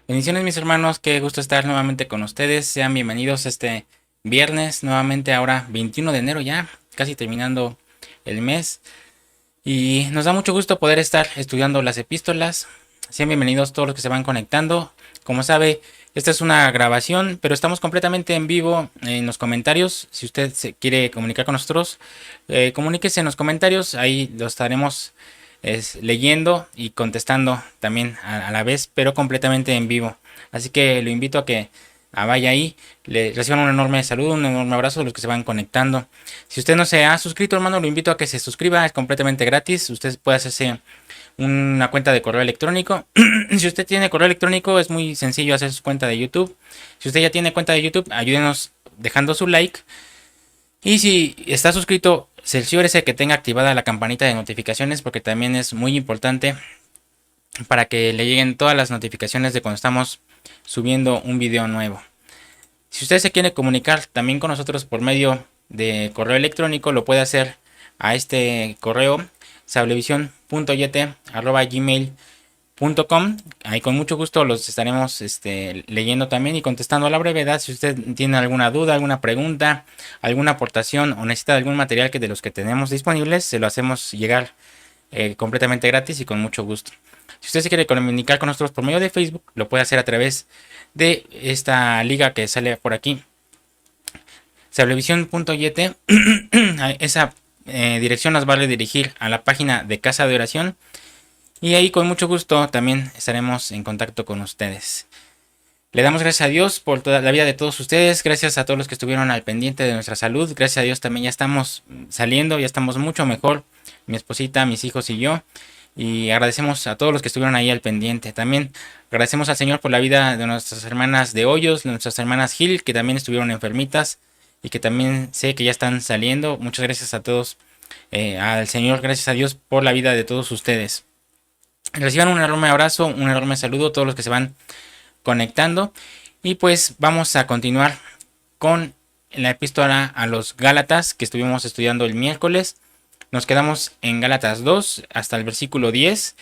Bendiciones mis hermanos, qué gusto estar nuevamente con ustedes. Sean bienvenidos este viernes, nuevamente ahora 21 de enero ya, casi terminando el mes. Y nos da mucho gusto poder estar estudiando las epístolas. Sean bienvenidos todos los que se van conectando. Como sabe, esta es una grabación, pero estamos completamente en vivo en los comentarios. Si usted se quiere comunicar con nosotros, comuníquese en los comentarios, ahí lo estaremos leyendo y contestando también a la vez, pero completamente en vivo. Así que lo invito a que vaya ahí, le reciban un enorme saludo, un enorme abrazo a los que se van conectando. Si usted no se ha suscrito, hermano, lo invito a que se suscriba, es completamente gratis. Usted puede hacerse una cuenta de correo electrónico. Si usted tiene correo electrónico, es muy sencillo hacer su cuenta de YouTube. Si usted ya tiene cuenta de YouTube, ayúdenos dejando su like. Y si está suscrito, cerciórese que tenga activada la campanita de notificaciones, porque también es muy importante para que le lleguen todas las notificaciones de cuando estamos subiendo un video nuevo. Si usted se quiere comunicar también con nosotros por medio de correo electrónico, lo puede hacer a este correo sablevisión.yete@gmail.com. Ahí con mucho gusto los estaremos leyendo también y contestando a la brevedad. Si usted tiene alguna duda, alguna pregunta, alguna aportación o necesita algún material que de los que tenemos disponibles, se lo hacemos llegar completamente gratis y con mucho gusto. Si usted se quiere comunicar con nosotros por medio de Facebook, lo puede hacer a través de esta liga que sale por aquí, sablevisión.yete. Esa dirección nos va a redirigir a la página de Casa de Oración y ahí con mucho gusto también estaremos en contacto con ustedes. Le damos gracias a Dios por toda la vida de todos ustedes, gracias a todos los que estuvieron al pendiente de nuestra salud, gracias a Dios también ya estamos saliendo, ya estamos mucho mejor, mi esposita, mis hijos y yo, y agradecemos a todos los que estuvieron ahí al pendiente. También agradecemos al Señor por la vida de nuestras hermanas de Hoyos, de nuestras hermanas Gil, que también estuvieron enfermitas y que también sé que ya están saliendo. Muchas gracias a todos, al Señor, gracias a Dios por la vida de todos ustedes. Reciban un enorme abrazo, un enorme saludo a todos los que se van conectando. Y pues vamos a continuar con la epístola a los Gálatas que estuvimos estudiando el miércoles. Nos quedamos en Gálatas 2 hasta el versículo 10.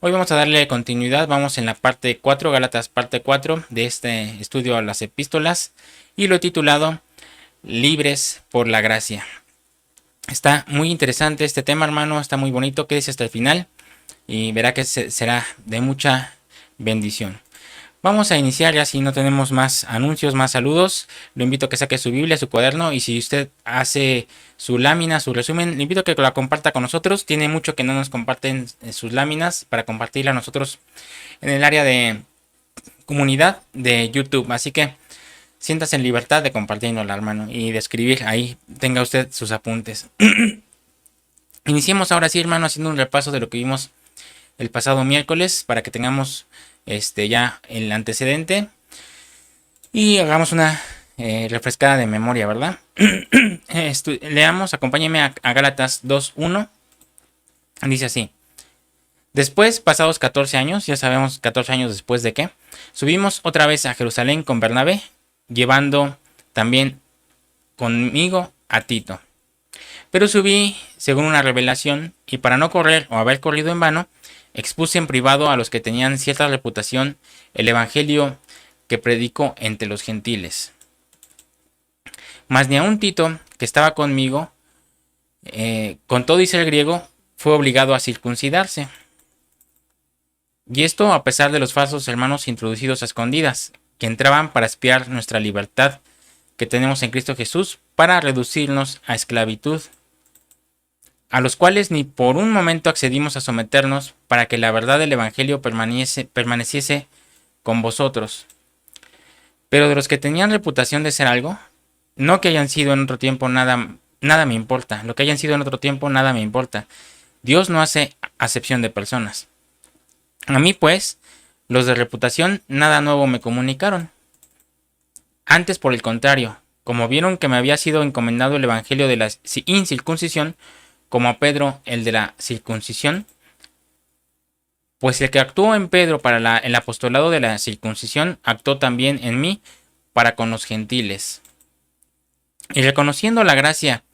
Hoy vamos a darle continuidad, vamos en la parte 4, Gálatas parte 4 de este estudio a las epístolas y lo he titulado Libres por la gracia. Está muy interesante este tema, hermano, está muy bonito, quédese hasta el final y verá que será de mucha bendición. Vamos a iniciar ya, si no tenemos más anuncios, más saludos. Lo invito a que saque su Biblia, su cuaderno, y si usted hace su lámina, su resumen, le invito a que la comparta con nosotros. Tiene mucho que no nos comparten sus láminas para compartirla a nosotros en el área de comunidad de YouTube. Así que siéntase en libertad de compartirnosla, hermano, y de escribir ahí. Tenga usted sus apuntes. Iniciemos ahora sí, hermano, haciendo un repaso de lo que vimos el pasado miércoles para que tengamos ya el antecedente y hagamos una refrescada de memoria, ¿verdad? Leamos, acompáñenme a Gálatas 2:1. Dice así: después, pasados 14 años, ya sabemos 14 años después de qué, subimos otra vez a Jerusalén con Bernabé, llevando también conmigo a Tito. Pero subí según una revelación, y para no correr o haber corrido en vano, expuse en privado a los que tenían cierta reputación el evangelio que predicó entre los gentiles. Mas ni aun Tito, que estaba conmigo, con todo y ser griego, fue obligado a circuncidarse. Y esto a pesar de los falsos hermanos introducidos a escondidas, que entraban para espiar nuestra libertad que tenemos en Cristo Jesús, para reducirnos a esclavitud, a los cuales ni por un momento accedimos a someternos, para que la verdad del evangelio permaneciese con vosotros. Pero de los que tenían reputación de ser algo, no que hayan sido en otro tiempo, nada me importa. Lo que hayan sido en otro tiempo, nada me importa. Dios no hace acepción de personas. A mí, pues, los de reputación nada nuevo me comunicaron. Antes, por el contrario, como vieron que me había sido encomendado el evangelio de la incircuncisión, como a Pedro el de la circuncisión, pues el que actuó en Pedro para el apostolado de la circuncisión, actuó también en mí para con los gentiles. Y reconociendo la gracia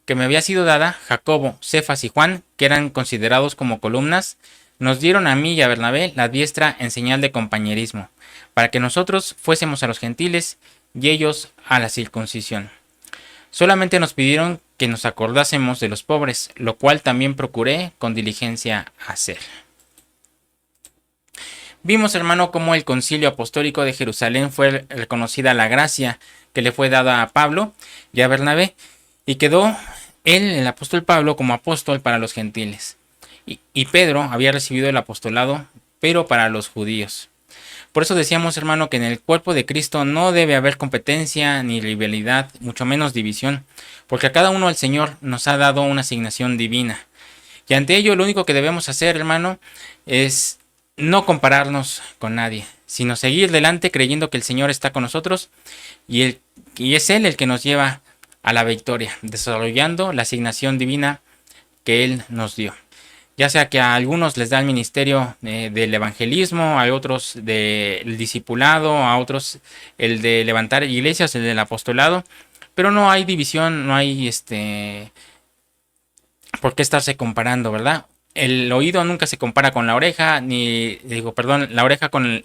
que me había sido dada, Jacobo, Cefas y Juan, que eran considerados como columnas, nos dieron a mí y a Bernabé la diestra en señal de compañerismo, para que nosotros fuésemos a los gentiles y ellos a la circuncisión. Solamente nos pidieron que nos acordásemos de los pobres, lo cual también procuré con diligencia hacer. Vimos, hermano, cómo el concilio apostólico de Jerusalén fue reconocida la gracia que le fue dada a Pablo y a Bernabé, y quedó él, el apóstol Pablo, como apóstol para los gentiles. Y Pedro había recibido el apostolado, pero para los judíos. Por eso decíamos, hermano, que en el cuerpo de Cristo no debe haber competencia ni rivalidad, mucho menos división, porque a cada uno el Señor nos ha dado una asignación divina. Y ante ello lo único que debemos hacer, hermano, es no compararnos con nadie, sino seguir delante creyendo que el Señor está con nosotros y es Él el que nos lleva a la victoria, desarrollando la asignación divina que Él nos dio. Ya sea que a algunos les da el ministerio del evangelismo, a otros del discipulado, a otros el de levantar iglesias, el del apostolado, pero no hay división, no hay por qué estarse comparando, ¿verdad? El oído nunca se compara con la oreja, la oreja con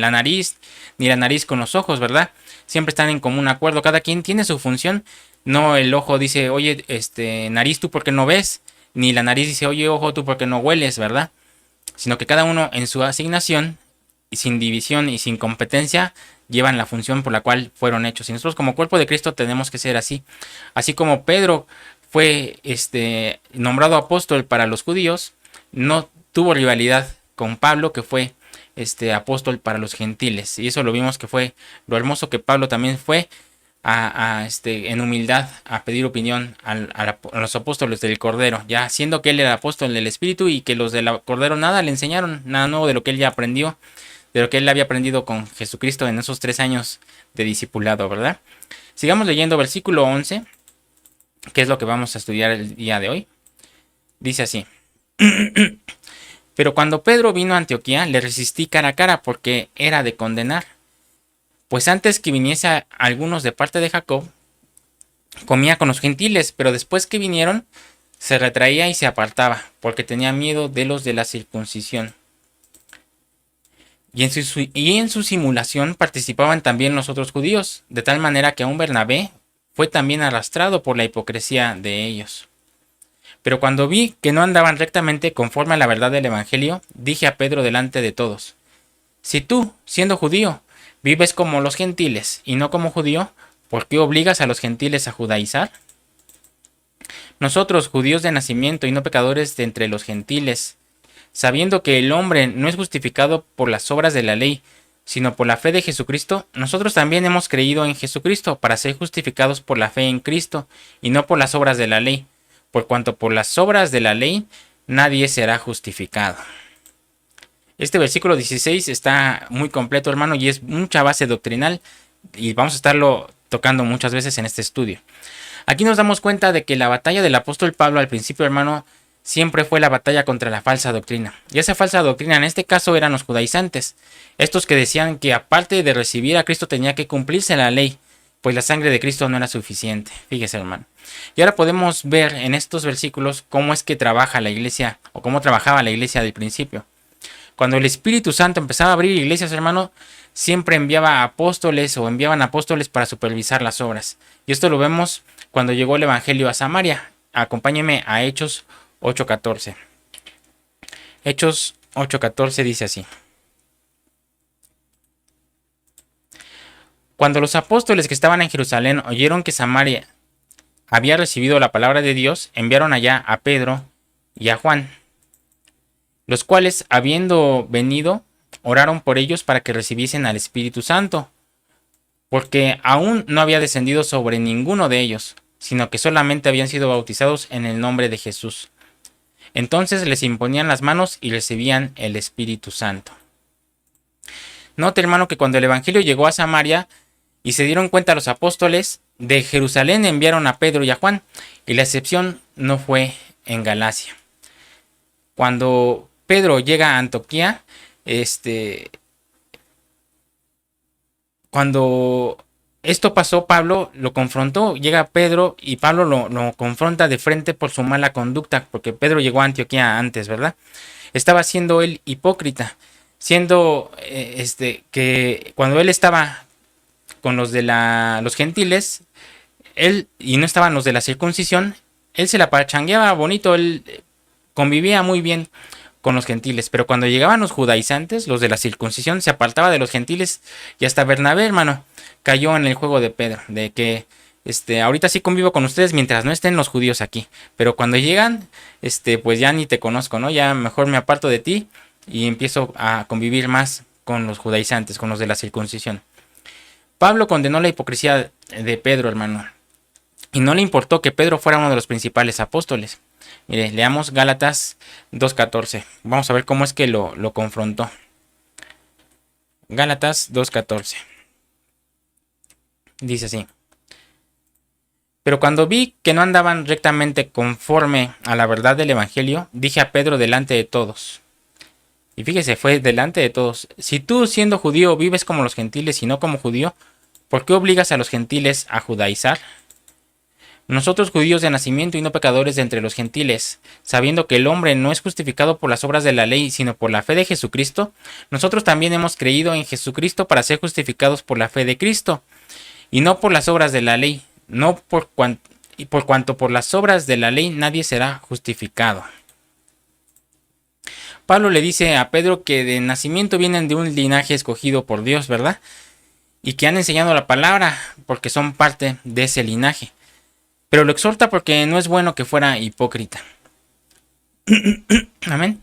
la nariz, ni la nariz con los ojos, ¿verdad? Siempre están en común acuerdo, cada quien tiene su función. No el ojo dice, oye, nariz, ¿tú por qué no ves? Ni la nariz dice, oye, ojo, tú por qué no hueles, ¿verdad? Sino que cada uno en su asignación, y sin división y sin competencia, llevan la función por la cual fueron hechos. Y nosotros como cuerpo de Cristo tenemos que ser así. Así como Pedro fue nombrado apóstol para los judíos, no tuvo rivalidad con Pablo, que fue apóstol para los gentiles. Y eso lo vimos que fue lo hermoso, que Pablo también fue en humildad a pedir opinión a los apóstoles del Cordero, ya siendo que él era apóstol del Espíritu y que los del Cordero nada le enseñaron, nada nuevo de lo que él ya aprendió, de lo que él había aprendido con Jesucristo en esos 3 años de discipulado, ¿verdad? Sigamos leyendo versículo 11, que es lo que vamos a estudiar el día de hoy. Dice así: Pero cuando Pedro vino a Antioquía, le resistí cara a cara porque era de condenar. Pues antes que viniese algunos de parte de Jacob, comía con los gentiles, pero después que vinieron, se retraía y se apartaba, porque tenía miedo de los de la circuncisión. Y en su simulación participaban también los otros judíos, de tal manera que aún Bernabé fue también arrastrado por la hipocresía de ellos. Pero cuando vi que no andaban rectamente conforme a la verdad del Evangelio, dije a Pedro delante de todos: Si tú, siendo judío, vives como los gentiles y no como judío, ¿por qué obligas a los gentiles a judaizar? Nosotros, judíos de nacimiento y no pecadores de entre los gentiles, sabiendo que el hombre no es justificado por las obras de la ley, sino por la fe de Jesucristo, nosotros también hemos creído en Jesucristo para ser justificados por la fe en Cristo y no por las obras de la ley, por cuanto por las obras de la ley nadie será justificado. Este versículo 16 está muy completo, hermano, y es mucha base doctrinal y vamos a estarlo tocando muchas veces en este estudio. Aquí nos damos cuenta de que la batalla del apóstol Pablo al principio, hermano, siempre fue la batalla contra la falsa doctrina. Y esa falsa doctrina en este caso eran los judaizantes, estos que decían que aparte de recibir a Cristo tenía que cumplirse la ley, pues la sangre de Cristo no era suficiente. Fíjese, hermano. Y ahora podemos ver en estos versículos cómo es que trabaja la iglesia, o cómo trabajaba la iglesia del principio. Cuando el Espíritu Santo empezaba a abrir iglesias, hermano, siempre enviaba apóstoles o enviaban apóstoles para supervisar las obras. Y esto lo vemos cuando llegó el Evangelio a Samaria. Acompáñeme a Hechos 8:14. Hechos 8:14 dice así: Cuando los apóstoles que estaban en Jerusalén oyeron que Samaria había recibido la palabra de Dios, enviaron allá a Pedro y a Juan, los cuales, habiendo venido, oraron por ellos para que recibiesen al Espíritu Santo, porque aún no había descendido sobre ninguno de ellos, sino que solamente habían sido bautizados en el nombre de Jesús. Entonces les imponían las manos y recibían el Espíritu Santo. Note, hermano, que cuando el Evangelio llegó a Samaria y se dieron cuenta los apóstoles, de Jerusalén enviaron a Pedro y a Juan, y la excepción no fue en Galacia. Cuando Pedro llega a Antioquía, cuando esto pasó, Pablo lo confrontó, llega Pedro y Pablo lo confronta de frente por su mala conducta, porque Pedro llegó a Antioquía antes, ¿verdad? estaba siendo él hipócrita, siendo que cuando él estaba con los de los gentiles, él y no estaban los de la circuncisión, él se la pachangueaba bonito, él convivía muy bien con los gentiles, pero cuando llegaban los judaizantes, los de la circuncisión, se apartaba de los gentiles y hasta Bernabé, hermano, cayó en el juego de Pedro, de que ahorita sí convivo con ustedes mientras no estén los judíos aquí, pero cuando llegan, pues ya ni te conozco, ¿no? Ya mejor me aparto de ti y empiezo a convivir más con los judaizantes, con los de la circuncisión. Pablo condenó la hipocresía de Pedro, hermano, y no le importó que Pedro fuera uno de los principales apóstoles. Mire, leamos Gálatas 2.14. Vamos a ver cómo es que lo confrontó. Gálatas 2.14. Dice así. Pero cuando vi que no andaban rectamente conforme a la verdad del Evangelio, dije a Pedro delante de todos. Y fíjese, fue delante de todos. Si tú, siendo judío, vives como los gentiles y no como judío, ¿por qué obligas a los gentiles a judaizar? Nosotros judíos de nacimiento y no pecadores de entre los gentiles, sabiendo que el hombre no es justificado por las obras de la ley, sino por la fe de Jesucristo, nosotros también hemos creído en Jesucristo para ser justificados por la fe de Cristo, y no por las obras de la ley, por cuanto por las obras de la ley nadie será justificado. Pablo le dice a Pedro que de nacimiento vienen de un linaje escogido por Dios, ¿verdad? Y que han enseñado la palabra porque son parte de ese linaje. Pero lo exhorta porque no es bueno que fuera hipócrita. Amén.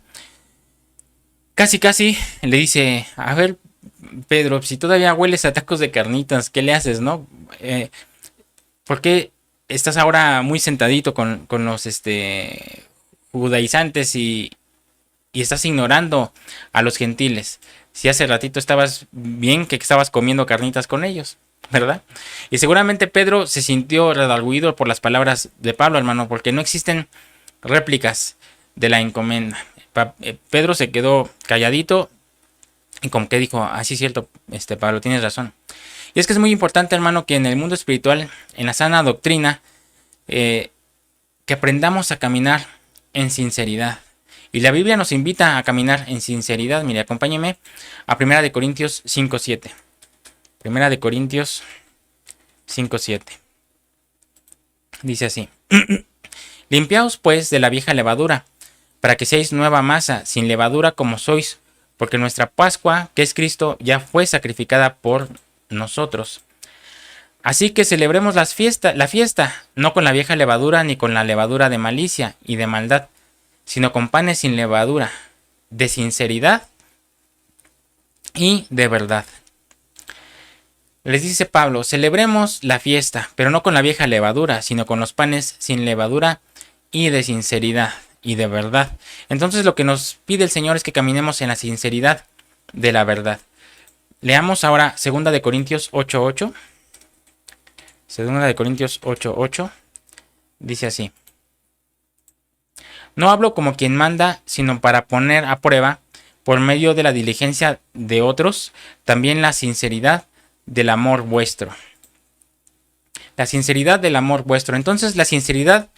Casi le dice, a ver, Pedro, si todavía hueles a tacos de carnitas, ¿qué le haces, no? ¿Por qué estás ahora muy sentadito con los judaizantes y estás ignorando a los gentiles? Si hace ratito estabas bien que estabas comiendo carnitas con ellos, ¿verdad? Y seguramente Pedro se sintió redarguido por las palabras de Pablo, hermano, porque no existen réplicas de la encomienda. Pedro se quedó calladito y como que dijo, sí es cierto, Pablo, tienes razón. Y es que es muy importante, hermano, que en el mundo espiritual, en la sana doctrina, que aprendamos a caminar en sinceridad. Y la Biblia nos invita a caminar en sinceridad. Mire, acompáñeme a 1 Corintios 5.7. 1 Corintios 5.7. Dice así. Limpiaos pues de la vieja levadura, para que seáis nueva masa, sin levadura como sois, porque nuestra Pascua, que es Cristo, ya fue sacrificada por nosotros. Así que celebremos la fiesta, no con la vieja levadura ni con la levadura de malicia y de maldad, sino con panes sin levadura, de sinceridad y de verdad. Les dice Pablo, celebremos la fiesta, pero no con la vieja levadura, sino con los panes sin levadura y de sinceridad y de verdad. Entonces lo que nos pide el Señor es que caminemos en la sinceridad de la verdad. Leamos ahora 2 Corintios 8.8. 2 Corintios 8.8 dice así. No hablo como quien manda, sino para poner a prueba, por medio de la diligencia de otros, también la sinceridad del amor vuestro. La sinceridad del amor vuestro. Entonces la sinceridad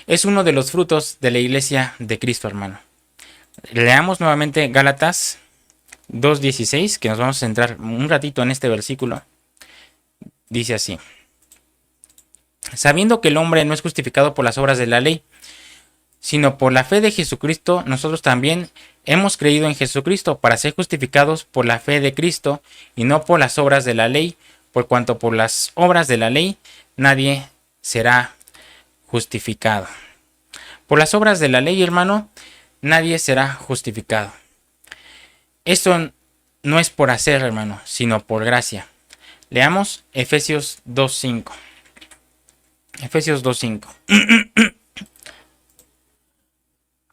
es uno de los frutos de la iglesia de Cristo, hermano. Leamos nuevamente Gálatas 2.16, que nos vamos a centrar un ratito en este versículo. Dice así. Sabiendo que el hombre no es justificado por las obras de la ley, sino por la fe de Jesucristo, nosotros también hemos creído en Jesucristo para ser justificados por la fe de Cristo y no por las obras de la ley, por cuanto por las obras de la ley nadie será justificado. Por las obras de la ley, hermano, nadie será justificado. Esto no es por hacer, hermano, sino por gracia. Leamos Efesios 2.5. Efesios 2.5.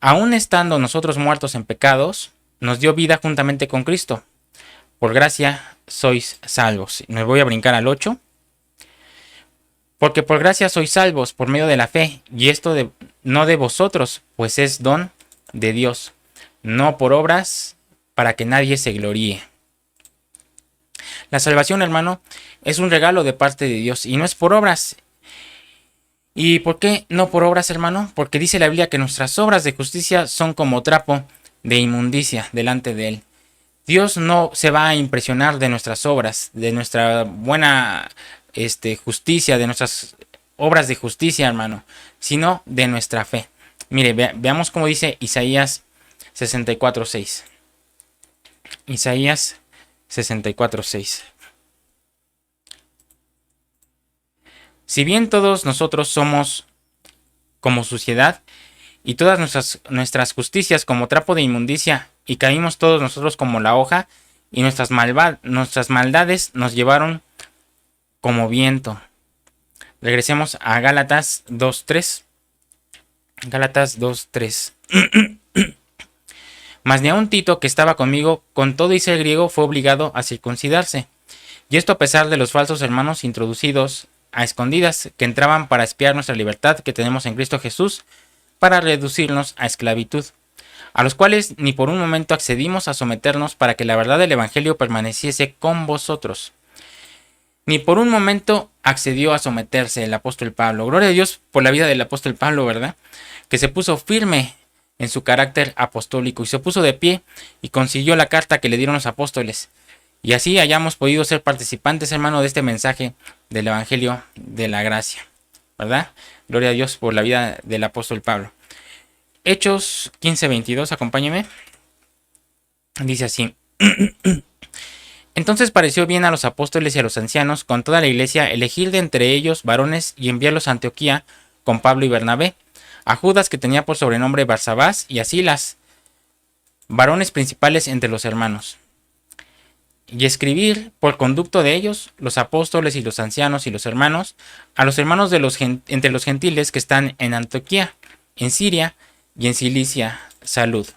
Aún estando nosotros muertos en pecados, nos dio vida juntamente con Cristo. Por gracia sois salvos. Me voy a brincar al 8. Porque por gracia sois salvos por medio de la fe, y esto no de vosotros, pues es don de Dios, no por obras, para que nadie se gloríe. La salvación, hermano, es un regalo de parte de Dios y no es por obras. ¿Y por qué no por obras, hermano? Porque dice la Biblia que nuestras obras de justicia son como trapo de inmundicia delante de Él. Dios no se va a impresionar de nuestras obras, de nuestra buena justicia, de nuestras obras de justicia, hermano, sino de nuestra fe. Mire, veamos cómo dice Isaías 64:6. Isaías 64:6. Si bien todos nosotros somos como suciedad, y todas nuestras justicias como trapo de inmundicia, y caímos todos nosotros como la hoja, y nuestras maldades nos llevaron como viento. Regresemos a Gálatas 2:3. Gálatas 2:3. Mas ni aun Tito, que estaba conmigo, con todo y ser griego, fue obligado a circuncidarse. Y esto a pesar de los falsos hermanos introducidos a escondidas, que entraban para espiar nuestra libertad que tenemos en Cristo Jesús, para reducirnos a esclavitud, a los cuales ni por un momento accedimos a someternos para que la verdad del Evangelio permaneciese con vosotros. Ni por un momento accedió a someterse el apóstol Pablo. Gloria a Dios por la vida del apóstol Pablo, ¿verdad? Que se puso firme en su carácter apostólico y se puso de pie y consiguió la carta que le dieron los apóstoles. Y así hayamos podido ser participantes, hermano, de este mensaje del Evangelio de la gracia, ¿verdad? Gloria a Dios por la vida del apóstol Pablo. Hechos 15:22, acompáñeme. Dice así. Entonces pareció bien a los apóstoles y a los ancianos con toda la iglesia elegir de entre ellos varones y enviarlos a Antioquía con Pablo y Bernabé, a Judas, que tenía por sobrenombre Barsabás, y a Silas, varones principales entre los hermanos, y escribir por conducto de ellos, los apóstoles y los ancianos y los hermanos, a los hermanos de entre los gentiles que están en Antioquía, en Siria y en Cilicia, salud.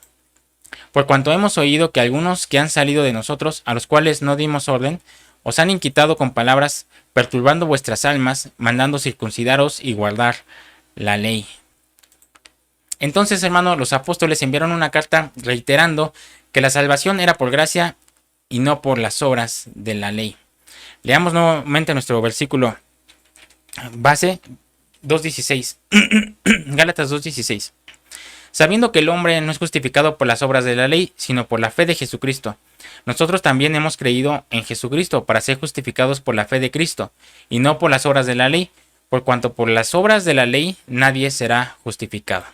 Por cuanto hemos oído que algunos que han salido de nosotros, a los cuales no dimos orden, os han inquietado con palabras, perturbando vuestras almas, mandando circuncidaros y guardar la ley. Entonces, hermano, los apóstoles enviaron una carta reiterando que la salvación era por gracia y no por las obras de la ley. Leamos nuevamente nuestro versículo base 2:16. Gálatas 2:16. Sabiendo que el hombre no es justificado por las obras de la ley, sino por la fe de Jesucristo. Nosotros también hemos creído en Jesucristo para ser justificados por la fe de Cristo, y no por las obras de la ley, por cuanto por las obras de la ley nadie será justificado.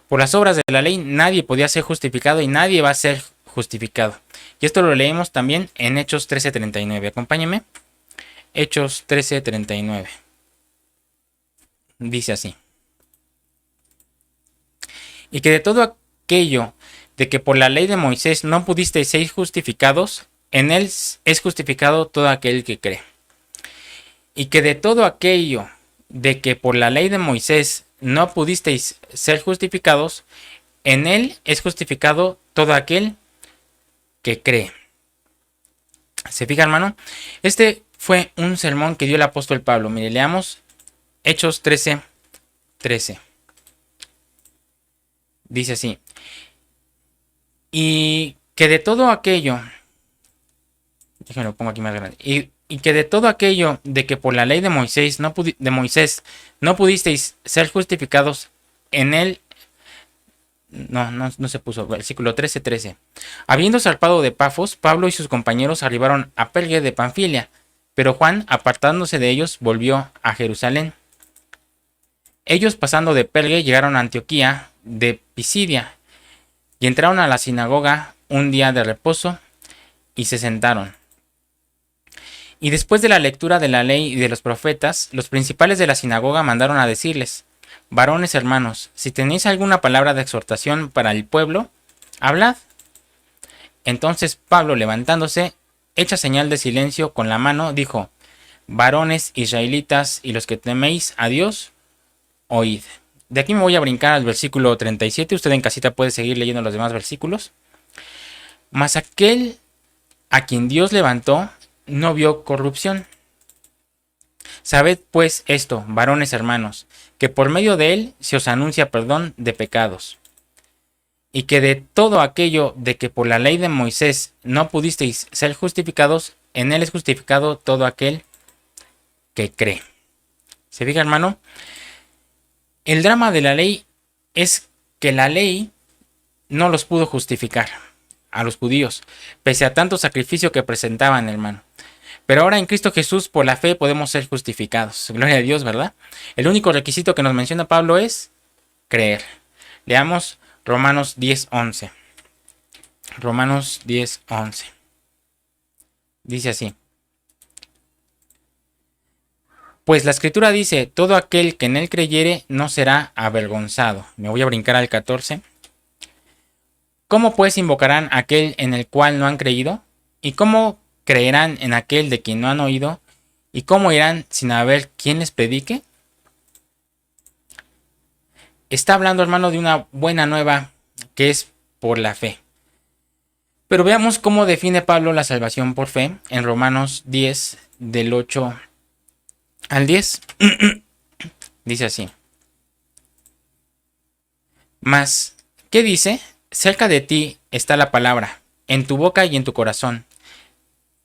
Por las obras de la ley nadie podía ser justificado y nadie va a ser justificado. Y esto lo leemos también en Hechos 13:39. Acompáñenme. Hechos 13:39. Dice así. Y que de todo aquello de que por la ley de Moisés no pudisteis ser justificados, en él es justificado todo aquel que cree. Y que de todo aquello de que por la ley de Moisés no pudisteis ser justificados, en él es justificado todo aquel que cree. ¿Se fija, hermano? Este fue un sermón que dio el apóstol Pablo. Mire, leamos Hechos 13:13. Dice así. Y que de todo aquello, déjenme lo pongo aquí más grande. Y que de todo aquello de que por la ley de Moisés no pudisteis ser justificados, en él no se puso. Versículo 13:13. Habiendo zarpado de Pafos, Pablo y sus compañeros arribaron a Perge de Panfilia, pero Juan, apartándose de ellos, volvió a Jerusalén. Ellos, pasando de Perge, llegaron a Antioquía de Pisidia y entraron a la sinagoga un día de reposo y se sentaron. Y después de la lectura de la ley y de los profetas, los principales de la sinagoga mandaron a decirles: varones hermanos, si tenéis alguna palabra de exhortación para el pueblo, hablad. Entonces Pablo, levantándose, hecha señal de silencio con la mano, dijo: varones israelitas y los que teméis a Dios, oíd. De aquí me voy a brincar al versículo 37. Usted en casita puede seguir leyendo los demás versículos. Mas aquel a quien Dios levantó no vio corrupción. Sabed pues esto, varones hermanos, que por medio de él se os anuncia perdón de pecados, y que de todo aquello de que por la ley de Moisés no pudisteis ser justificados, en él es justificado todo aquel que cree. ¿Se fija, hermano? El drama de la ley es que la ley no los pudo justificar a los judíos, pese a tanto sacrificio que presentaban, hermano. Pero ahora en Cristo Jesús, por la fe, podemos ser justificados. Gloria a Dios, ¿verdad? El único requisito que nos menciona Pablo es creer. Leamos Romanos 10:11. Romanos 10:11. Dice así. Pues la escritura dice, todo aquel que en él creyere no será avergonzado. Me voy a brincar al 14. ¿Cómo pues invocarán a aquel en el cual no han creído? ¿Y cómo creerán en aquel de quien no han oído? ¿Y cómo irán sin haber quien les predique? Está hablando, hermano, de una buena nueva que es por la fe. Pero veamos cómo define Pablo la salvación por fe en Romanos 10, del 8 al 10. Dice así. Mas, ¿qué dice? Cerca de ti está la palabra, en tu boca y en tu corazón.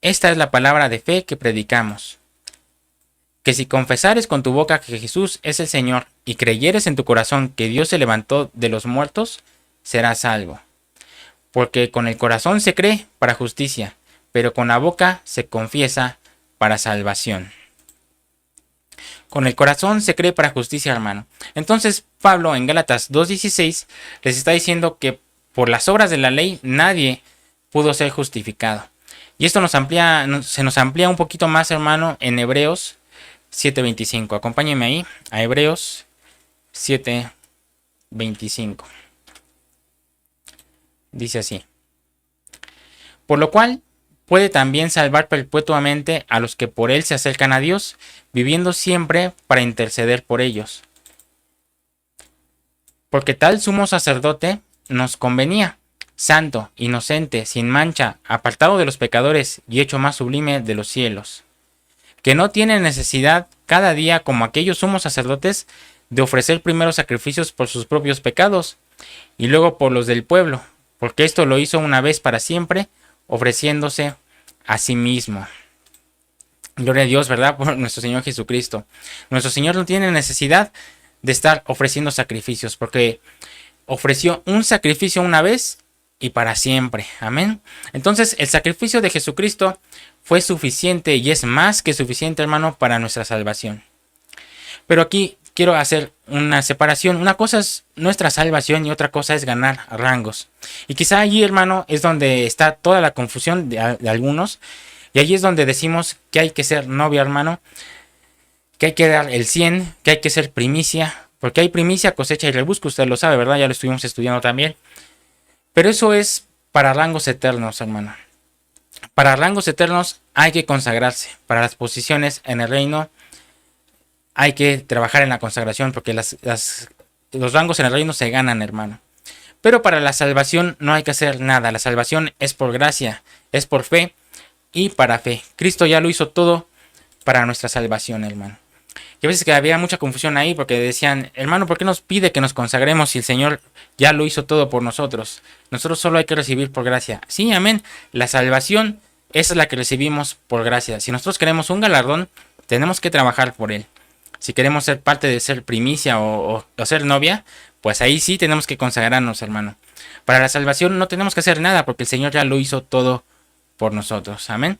Esta es la palabra de fe que predicamos. Que si confesares con tu boca que Jesús es el Señor y creyeres en tu corazón que Dios se levantó de los muertos, serás salvo. Porque con el corazón se cree para justicia, pero con la boca se confiesa para salvación. Con el corazón se cree para justicia, hermano. Entonces Pablo en Gálatas 2:16 les está diciendo que por las obras de la ley nadie pudo ser justificado. Y esto se nos amplía un poquito más, hermano, en Hebreos 7:25. Acompáñenme ahí a Hebreos 7:25. Dice así. Por lo cual puede también salvar perpetuamente a los que por él se acercan a Dios, viviendo siempre para interceder por ellos. Porque tal sumo sacerdote nos convenía, santo, inocente, sin mancha, apartado de los pecadores y hecho más sublime de los cielos, que no tiene necesidad cada día como aquellos sumos sacerdotes de ofrecer primero sacrificios por sus propios pecados y luego por los del pueblo, porque esto lo hizo una vez para siempre, ofreciéndose a sí mismo. Gloria a Dios, ¿verdad? Por nuestro Señor Jesucristo. Nuestro Señor no tiene necesidad de estar ofreciendo sacrificios, porque ofreció un sacrificio una vez y para siempre. Amén. Entonces, el sacrificio de Jesucristo fue suficiente y es más que suficiente, hermano, para nuestra salvación. Pero aquí quiero hacer una separación. Una cosa es nuestra salvación y otra cosa es ganar rangos. Y quizá allí, hermano, es donde está toda la confusión de algunos. Y allí es donde decimos que hay que ser novia, hermano, que hay que dar el 100, que hay que ser primicia, porque hay primicia, cosecha y rebusco, usted lo sabe, ¿verdad? Ya lo estuvimos estudiando también. Pero eso es para rangos eternos, hermano. Para rangos eternos hay que consagrarse. Para las posiciones en el reino hay que trabajar en la consagración, porque los rangos en el reino se ganan, hermano. Pero para la salvación no hay que hacer nada. La salvación es por gracia, es por fe y para fe. Cristo ya lo hizo todo para nuestra salvación, hermano. Y a veces que había mucha confusión ahí porque decían, hermano, ¿por qué nos pide que nos consagremos si el Señor ya lo hizo todo por nosotros? Nosotros solo hay que recibir por gracia. Sí, amén. La salvación esa es la que recibimos por gracia. Si nosotros queremos un galardón, tenemos que trabajar por él. Si queremos ser parte de ser primicia o ser novia, pues ahí sí tenemos que consagrarnos, hermano. Para la salvación no tenemos que hacer nada porque el Señor ya lo hizo todo por nosotros. Amén.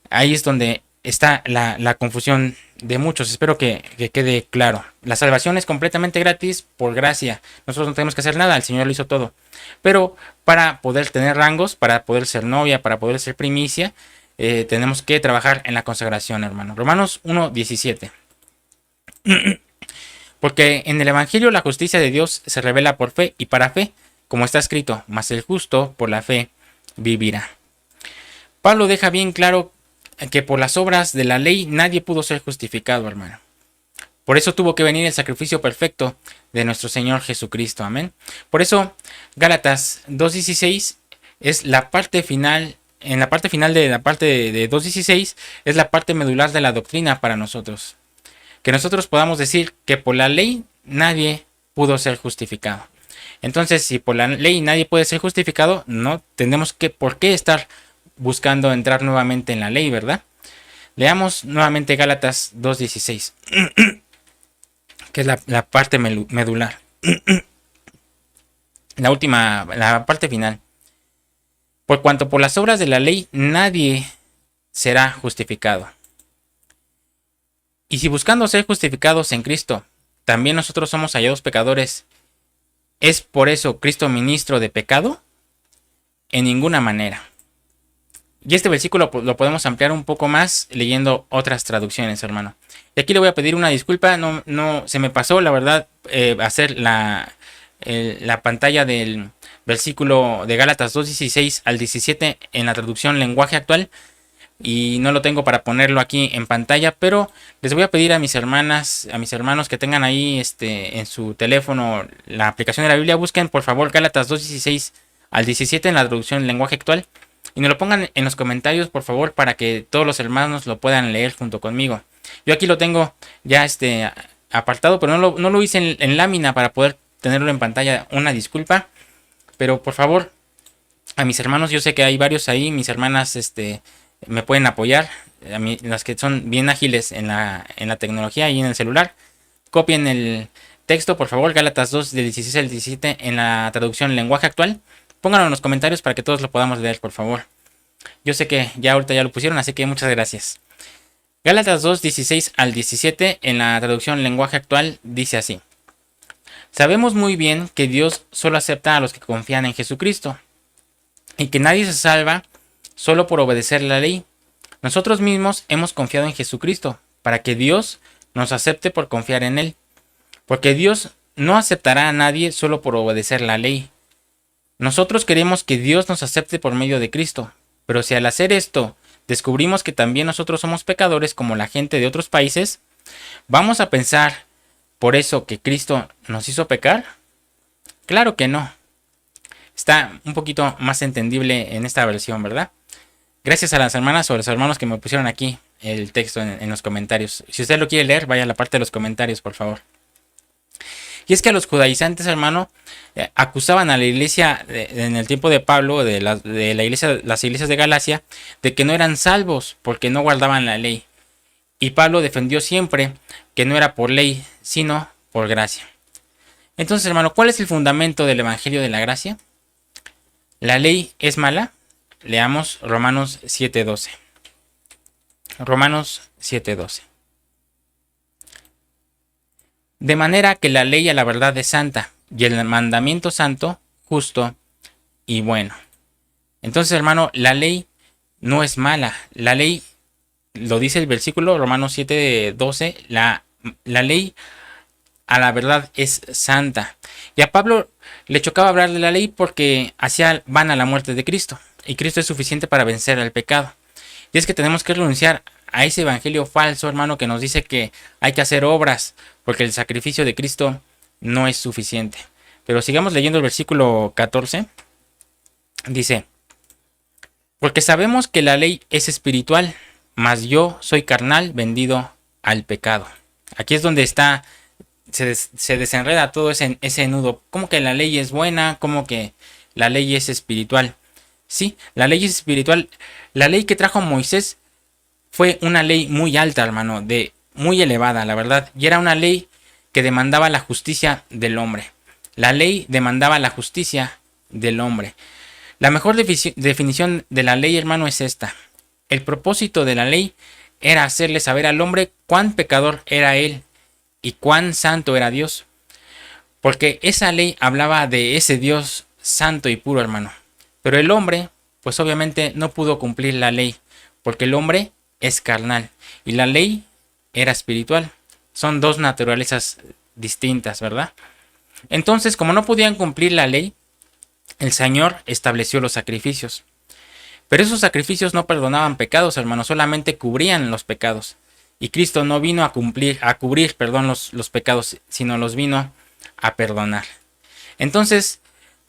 Ahí es donde está la confusión de muchos. Espero que quede claro. La salvación es completamente gratis por gracia. Nosotros no tenemos que hacer nada. El Señor lo hizo todo. Pero para poder tener rangos, para poder ser novia, para poder ser primicia, tenemos que trabajar en la consagración, hermano. Romanos 1:17. Porque en el Evangelio la justicia de Dios se revela por fe y para fe, como está escrito, mas el justo por la fe vivirá. Pablo deja bien claro que por las obras de la ley nadie pudo ser justificado, hermano. Por eso tuvo que venir el sacrificio perfecto de nuestro Señor Jesucristo, amén. Por eso Gálatas 2:16 es la parte final, en la parte final de la parte de 2:16 es la parte medular de la doctrina para nosotros. Que nosotros podamos decir que por la ley nadie pudo ser justificado. Entonces, si por la ley nadie puede ser justificado, no tenemos por qué estar buscando entrar nuevamente en la ley, ¿verdad? Leamos nuevamente Gálatas 2:16, que es la parte medular. la parte final. Por cuanto por las obras de la ley nadie será justificado. Y si buscando ser justificados en Cristo, también nosotros somos hallados pecadores, ¿es por eso Cristo ministro de pecado? En ninguna manera. Y este versículo lo podemos ampliar un poco más leyendo otras traducciones, hermano. Y aquí le voy a pedir una disculpa, no se me pasó, la verdad, hacer la pantalla del versículo de Gálatas 2:16 al 17 en la traducción lenguaje actual. Y no lo tengo para ponerlo aquí en pantalla, pero les voy a pedir a mis hermanas, a mis hermanos que tengan ahí en su teléfono la aplicación de la Biblia, busquen por favor Gálatas 2:16 al 17 en la traducción lenguaje actual y nos lo pongan en los comentarios por favor para que todos los hermanos lo puedan leer junto conmigo. Yo aquí lo tengo ya apartado, pero no lo hice en lámina para poder tenerlo en pantalla. Una disculpa, pero por favor a mis hermanos, yo sé que hay varios ahí, mis hermanas me pueden apoyar, a mí, las que son bien ágiles en la tecnología y en el celular. Copien el texto, por favor, Gálatas 2 del 16 al 17 en la traducción lenguaje actual. Pónganlo en los comentarios para que todos lo podamos leer, por favor. Yo sé que ya ahorita ya lo pusieron, así que muchas gracias. Gálatas 2, 16 al 17 en la traducción lenguaje actual dice así. Sabemos muy bien que Dios solo acepta a los que confían en Jesucristo y que nadie se salva solo por obedecer la ley. Nosotros mismos hemos confiado en Jesucristo para que Dios nos acepte por confiar en Él. Porque Dios no aceptará a nadie solo por obedecer la ley. Nosotros queremos que Dios nos acepte por medio de Cristo. Pero si al hacer esto descubrimos que también nosotros somos pecadores como la gente de otros países, ¿vamos a pensar por eso que Cristo nos hizo pecar? Claro que no. Está un poquito más entendible en esta versión, ¿verdad? Gracias a las hermanas o a los hermanos que me pusieron aquí el texto en los comentarios. Si usted lo quiere leer, vaya a la parte de los comentarios, por favor. Y es que a los judaizantes, hermano, acusaban a la iglesia en el tiempo de Pablo, de las iglesias de Galacia, de que no eran salvos porque no guardaban la ley. Y Pablo defendió siempre que no era por ley, sino por gracia. Entonces, hermano, ¿cuál es el fundamento del Evangelio de la Gracia? ¿La ley es mala? Leamos Romanos 7:12. Romanos 7:12. De manera que la ley a la verdad es santa, y el mandamiento santo, justo y bueno. Entonces, hermano, la ley no es mala. La ley, lo dice el versículo Romanos 7:12, la ley a la verdad es santa. Y a Pablo le chocaba hablar de la ley porque hacía vana la muerte de Cristo. Y Cristo es suficiente para vencer al pecado. Y es que tenemos que renunciar a ese evangelio falso, hermano, que nos dice que hay que hacer obras porque el sacrificio de Cristo no es suficiente. Pero sigamos leyendo el versículo 14. Dice, porque sabemos que la ley es espiritual, mas yo soy carnal, vendido al pecado. Aquí es donde se desenreda todo ese nudo. ¿Cómo que la ley es buena? ¿Cómo que la ley es espiritual? Sí, la ley es espiritual. La ley que trajo Moisés fue una ley muy alta, hermano, muy elevada, la verdad. Y era una ley que demandaba la justicia del hombre. La ley demandaba la justicia del hombre. La mejor definición de la ley, hermano, es esta. El propósito de la ley era hacerle saber al hombre cuán pecador era él y cuán santo era Dios. Porque esa ley hablaba de ese Dios santo y puro, hermano. Pero el hombre, pues obviamente no pudo cumplir la ley, porque el hombre es carnal y la ley era espiritual. Son dos naturalezas distintas, ¿verdad? Entonces, como no podían cumplir la ley, el Señor estableció los sacrificios. Pero esos sacrificios no perdonaban pecados, hermano, solamente cubrían los pecados. Y Cristo no vino a cubrir, los pecados, sino los vino a perdonar. Entonces,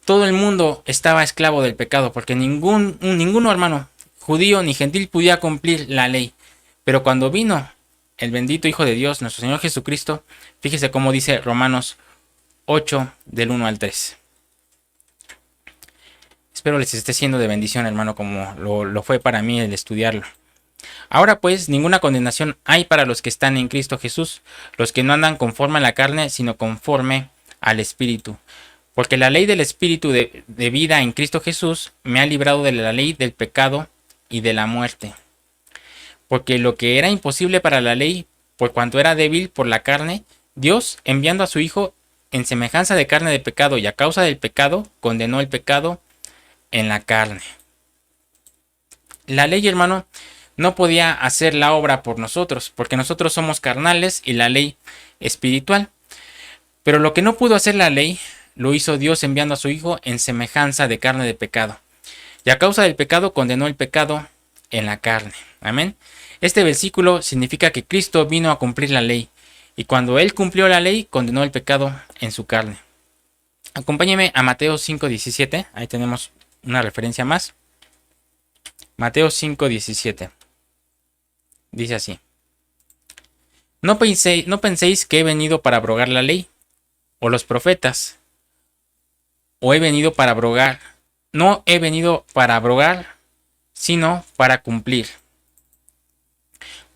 todo el mundo estaba esclavo del pecado, porque ninguno, hermano, judío ni gentil, podía cumplir la ley. Pero cuando vino el bendito Hijo de Dios, nuestro Señor Jesucristo, fíjese cómo dice Romanos 8, del 1 al 3. Espero les esté siendo de bendición, hermano, como lo fue para mí el estudiarlo. Ahora pues, ninguna condenación hay para los que están en Cristo Jesús, los que no andan conforme a la carne, sino conforme al Espíritu. Porque la ley del Espíritu de vida en Cristo Jesús me ha librado de la ley del pecado y de la muerte. Porque lo que era imposible para la ley, por cuanto era débil por la carne, Dios, enviando a su Hijo en semejanza de carne de pecado y a causa del pecado, condenó el pecado en la carne. La ley, hermano, no podía hacer la obra por nosotros, porque nosotros somos carnales y la ley espiritual. Pero lo que no pudo hacer la ley, lo hizo Dios enviando a su Hijo en semejanza de carne de pecado. Y a causa del pecado condenó el pecado en la carne. Amén. Este versículo significa que Cristo vino a cumplir la ley. Y cuando Él cumplió la ley, condenó el pecado en su carne. Acompáñeme a Mateo 5:17. Ahí tenemos una referencia más. Mateo 5:17. Dice así. No penséis que he venido para abrogar la ley o los profetas, o he venido para abrogar. No he venido para abrogar, sino para cumplir.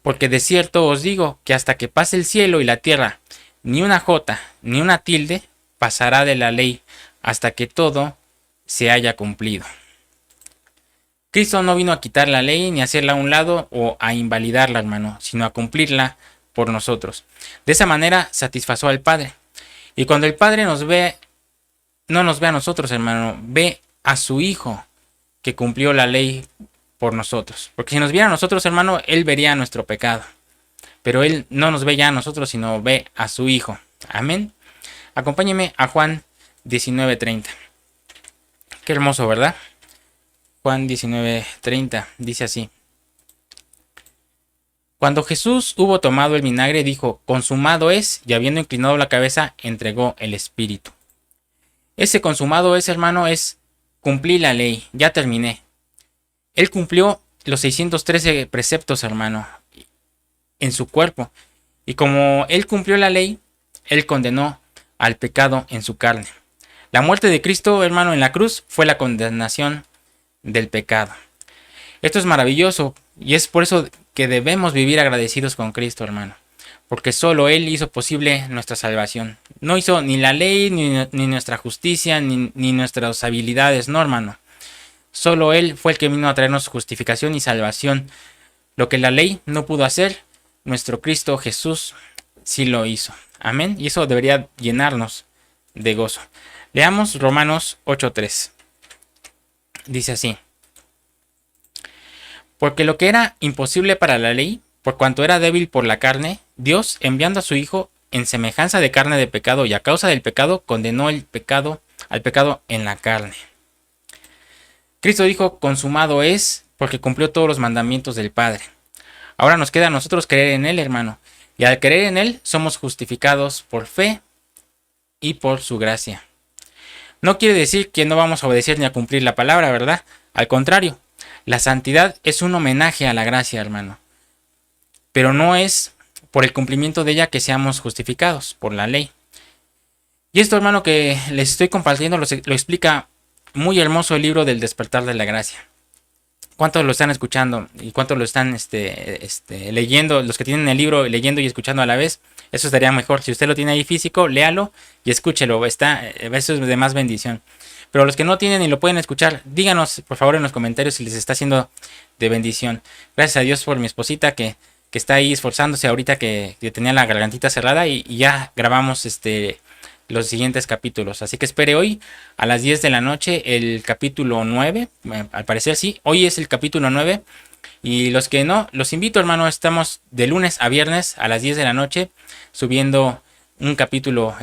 Porque de cierto os digo que hasta que pase el cielo y la tierra, ni una jota, ni una tilde pasará de la ley hasta que todo se haya cumplido. Cristo no vino a quitar la ley ni a hacerla a un lado o a invalidarla, hermano, sino a cumplirla por nosotros. De esa manera satisfació al Padre. Y cuando el Padre nos ve, no nos ve a nosotros, hermano, ve a su Hijo que cumplió la ley por nosotros. Porque si nos viera a nosotros, hermano, Él vería nuestro pecado. Pero Él no nos ve ya a nosotros, sino ve a su Hijo. Amén. Acompáñeme a Juan 19:30. Qué hermoso, ¿verdad? Juan 19:30 dice así. Cuando Jesús hubo tomado el vinagre, dijo, consumado es, y habiendo inclinado la cabeza, entregó el Espíritu. Ese consumado es, hermano, es cumplir la ley, ya terminé. Él cumplió los 613 preceptos, hermano, en su cuerpo. Y como Él cumplió la ley, Él condenó al pecado en su carne. La muerte de Cristo, hermano, en la cruz fue la condenación del pecado. Esto es maravilloso y es por eso que debemos vivir agradecidos con Cristo, hermano. Porque solo Él hizo posible nuestra salvación. No hizo ni la ley, ni nuestra justicia, ni nuestras habilidades, no, hermano. Solo Él fue el que vino a traernos justificación y salvación. Lo que la ley no pudo hacer, nuestro Cristo Jesús sí lo hizo. Amén. Y eso debería llenarnos de gozo. Leamos Romanos 8:3. Dice así. Porque lo que era imposible para la ley, por cuanto era débil por la carne, Dios, enviando a su Hijo en semejanza de carne de pecado y a causa del pecado, condenó el pecado al pecado en la carne. Cristo dijo, consumado es, porque cumplió todos los mandamientos del Padre. Ahora nos queda a nosotros creer en Él, hermano. Y al creer en Él, somos justificados por fe y por su gracia. No quiere decir que no vamos a obedecer ni a cumplir la palabra, ¿verdad? Al contrario, la santidad es un homenaje a la gracia, hermano. Pero no es por el cumplimiento de ella que seamos justificados, por la ley. Y esto, hermano, que les estoy compartiendo lo explica muy hermoso el libro del Despertar de la Gracia. ¿Cuántos lo están escuchando y cuántos lo están leyendo? Los que tienen el libro leyendo y escuchando a la vez, eso estaría mejor. Si usted lo tiene ahí físico, léalo y escúchelo. Eso es de más bendición. Pero los que no tienen y lo pueden escuchar, díganos por favor en los comentarios si les está siendo de bendición. Gracias a Dios por mi esposita que está ahí esforzándose ahorita que tenía la gargantita cerrada y ya grabamos los siguientes capítulos. Así que espere hoy a las 10 de la noche el capítulo 9. Al parecer sí, hoy es el capítulo 9. Y los que no, los invito, hermano, estamos de lunes a viernes a las 10 de la noche subiendo un capítulo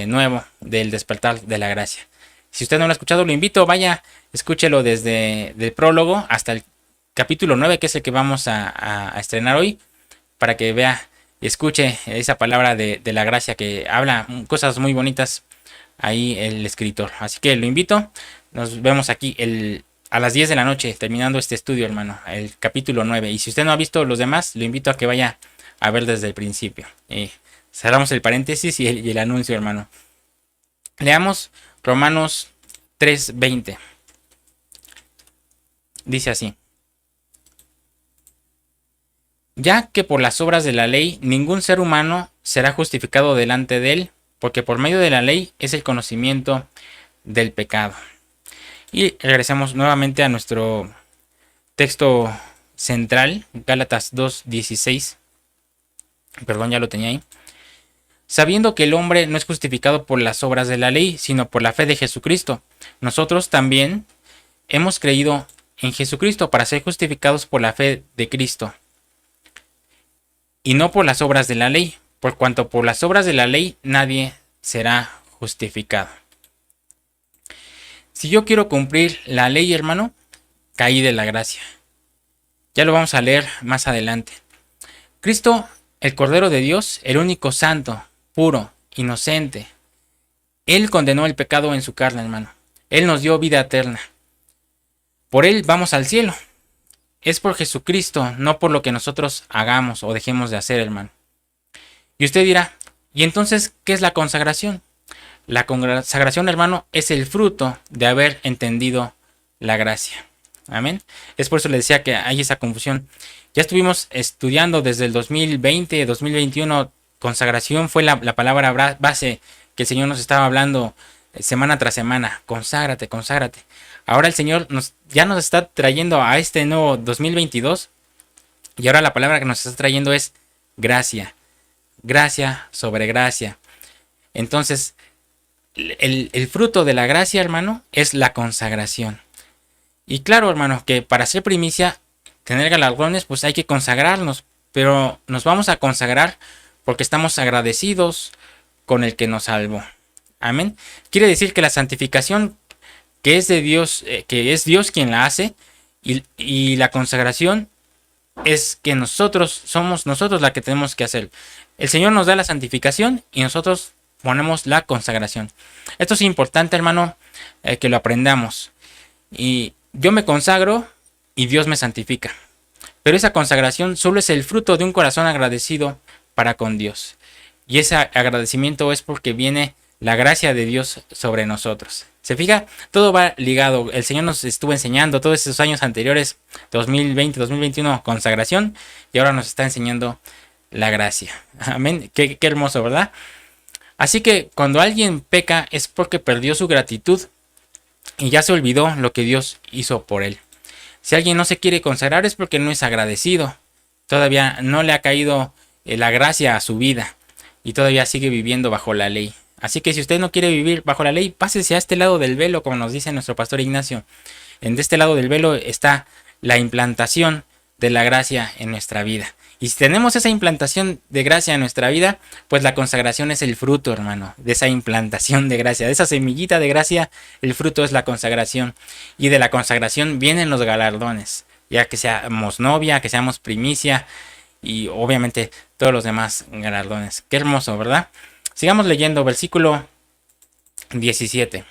nuevo del Despertar de la Gracia. Si usted no lo ha escuchado, lo invito, vaya, escúchelo desde el prólogo hasta el capítulo 9, que es el que vamos a estrenar hoy, para que vea y escuche esa palabra de la gracia que habla cosas muy bonitas ahí el escritor. Así que lo invito, nos vemos aquí a las 10 de la noche terminando este estudio, hermano, el capítulo 9. Y si usted no ha visto los demás, lo invito a que vaya a ver desde el principio. Cerramos el paréntesis y el anuncio, hermano. Leamos Romanos 3:20. Dice así. Ya que por las obras de la ley ningún ser humano será justificado delante de él, porque por medio de la ley es el conocimiento del pecado. Y regresamos nuevamente a nuestro texto central, Gálatas 2:16. Perdón, ya lo tenía ahí. Sabiendo que el hombre no es justificado por las obras de la ley, sino por la fe de Jesucristo. Nosotros también hemos creído en Jesucristo para ser justificados por la fe de Cristo, y no por las obras de la ley, por cuanto por las obras de la ley nadie será justificado. Si yo quiero cumplir la ley, hermano, caí de la gracia. Ya lo vamos a leer más adelante. Cristo, el Cordero de Dios, el único santo, puro, inocente. Él condenó el pecado en su carne, hermano. Él nos dio vida eterna. Por Él vamos al cielo. Es por Jesucristo, no por lo que nosotros hagamos o dejemos de hacer, hermano. Y usted dirá, ¿y entonces qué es la consagración? La consagración, hermano, es el fruto de haber entendido la gracia. Amén. Es por eso le decía que hay esa confusión. Ya estuvimos estudiando desde el 2020, 2021. Consagración fue la palabra base que el Señor nos estaba hablando semana tras semana. Conságrate, conságrate. Ahora el Señor ya nos está trayendo a este nuevo 2022. Y ahora la palabra que nos está trayendo es gracia. Gracia sobre gracia. Entonces, el fruto de la gracia, hermano, es la consagración. Y claro, hermano, que para ser primicia, tener galardones, pues hay que consagrarnos. Pero nos vamos a consagrar porque estamos agradecidos con el que nos salvó. Amén. Quiere decir que la santificación que es de Dios, que es Dios quien la hace, y la consagración es que somos nosotros la que tenemos que hacer. El Señor nos da la santificación y nosotros ponemos la consagración. Esto es importante, hermano, que lo aprendamos. Y yo me consagro y Dios me santifica. Pero esa consagración solo es el fruto de un corazón agradecido para con Dios. Y ese agradecimiento es porque viene la gracia de Dios sobre nosotros. ¿Se fija? Todo va ligado. El Señor nos estuvo enseñando todos esos años anteriores, 2020, 2021, consagración, y ahora nos está enseñando la gracia. Amén. Qué hermoso, ¿verdad? Así que cuando alguien peca es porque perdió su gratitud y ya se olvidó lo que Dios hizo por él. Si alguien no se quiere consagrar es porque no es agradecido. Todavía no le ha caído la gracia a su vida y todavía sigue viviendo bajo la ley. Así que si usted no quiere vivir bajo la ley, pásese a este lado del velo, como nos dice nuestro pastor Ignacio. En este lado del velo está la implantación de la gracia en nuestra vida. Y si tenemos esa implantación de gracia en nuestra vida, pues la consagración es el fruto, hermano, de esa implantación de gracia, de esa semillita de gracia. El fruto es la consagración. Y de la consagración vienen los galardones, ya que seamos novia, que seamos primicia y obviamente todos los demás galardones. Qué hermoso, ¿verdad? Sigamos leyendo versículo 17.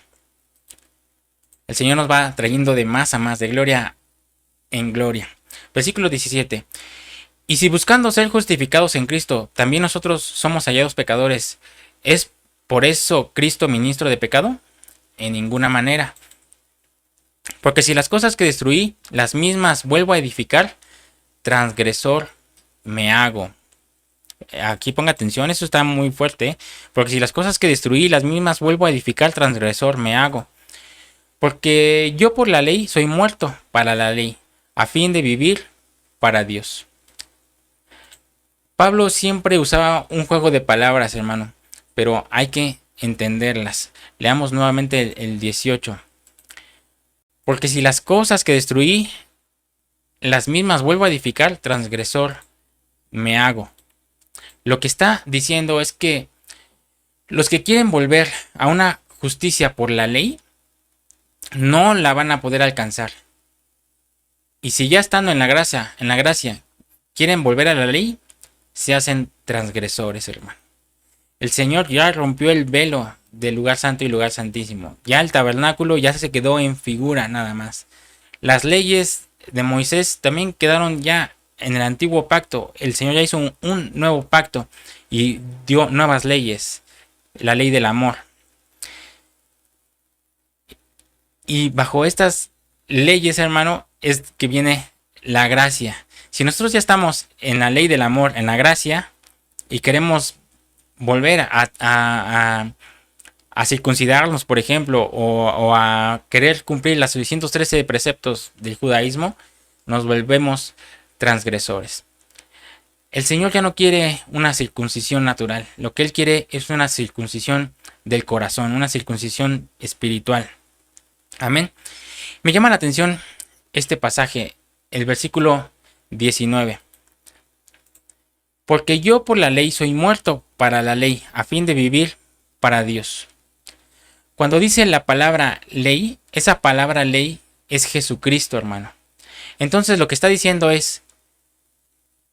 El Señor nos va trayendo de más a más, de gloria en gloria. Versículo 17. Y si buscando ser justificados en Cristo, también nosotros somos hallados pecadores, ¿es por eso Cristo ministro de pecado? En ninguna manera. Porque si las cosas que destruí, las mismas vuelvo a edificar, transgresor me hago. Aquí ponga atención, eso está muy fuerte, porque si las cosas que destruí, las mismas vuelvo a edificar, transgresor me hago. Porque yo por la ley soy muerto para la ley, a fin de vivir para Dios. Pablo siempre usaba un juego de palabras, hermano, pero hay que entenderlas. Leamos nuevamente el 18. Porque si las cosas que destruí, las mismas vuelvo a edificar, transgresor me hago. Lo que está diciendo es que los que quieren volver a una justicia por la ley, no la van a poder alcanzar. Y si ya estando en la gracia, quieren volver a la ley, se hacen transgresores, hermano. El Señor ya rompió el velo del lugar santo y lugar santísimo. Ya el tabernáculo ya se quedó en figura nada más. Las leyes de Moisés también quedaron ya en el antiguo pacto. El Señor ya hizo un nuevo pacto y dio nuevas leyes. La ley del amor. Y bajo estas leyes, hermano, es que viene la gracia. Si nosotros ya estamos en la ley del amor, en la gracia, y queremos volver a a circuncidarnos, por ejemplo, o a querer cumplir los 613 preceptos del judaísmo, nos volvemos transgresores. El Señor ya no quiere una circuncisión natural, lo que Él quiere es una circuncisión del corazón, una circuncisión espiritual. Amén. Me llama la atención este pasaje, el versículo 19. Porque yo por la ley soy muerto para la ley, a fin de vivir para Dios. Cuando dice la palabra ley, esa palabra ley es Jesucristo, hermano. Entonces lo que está diciendo es,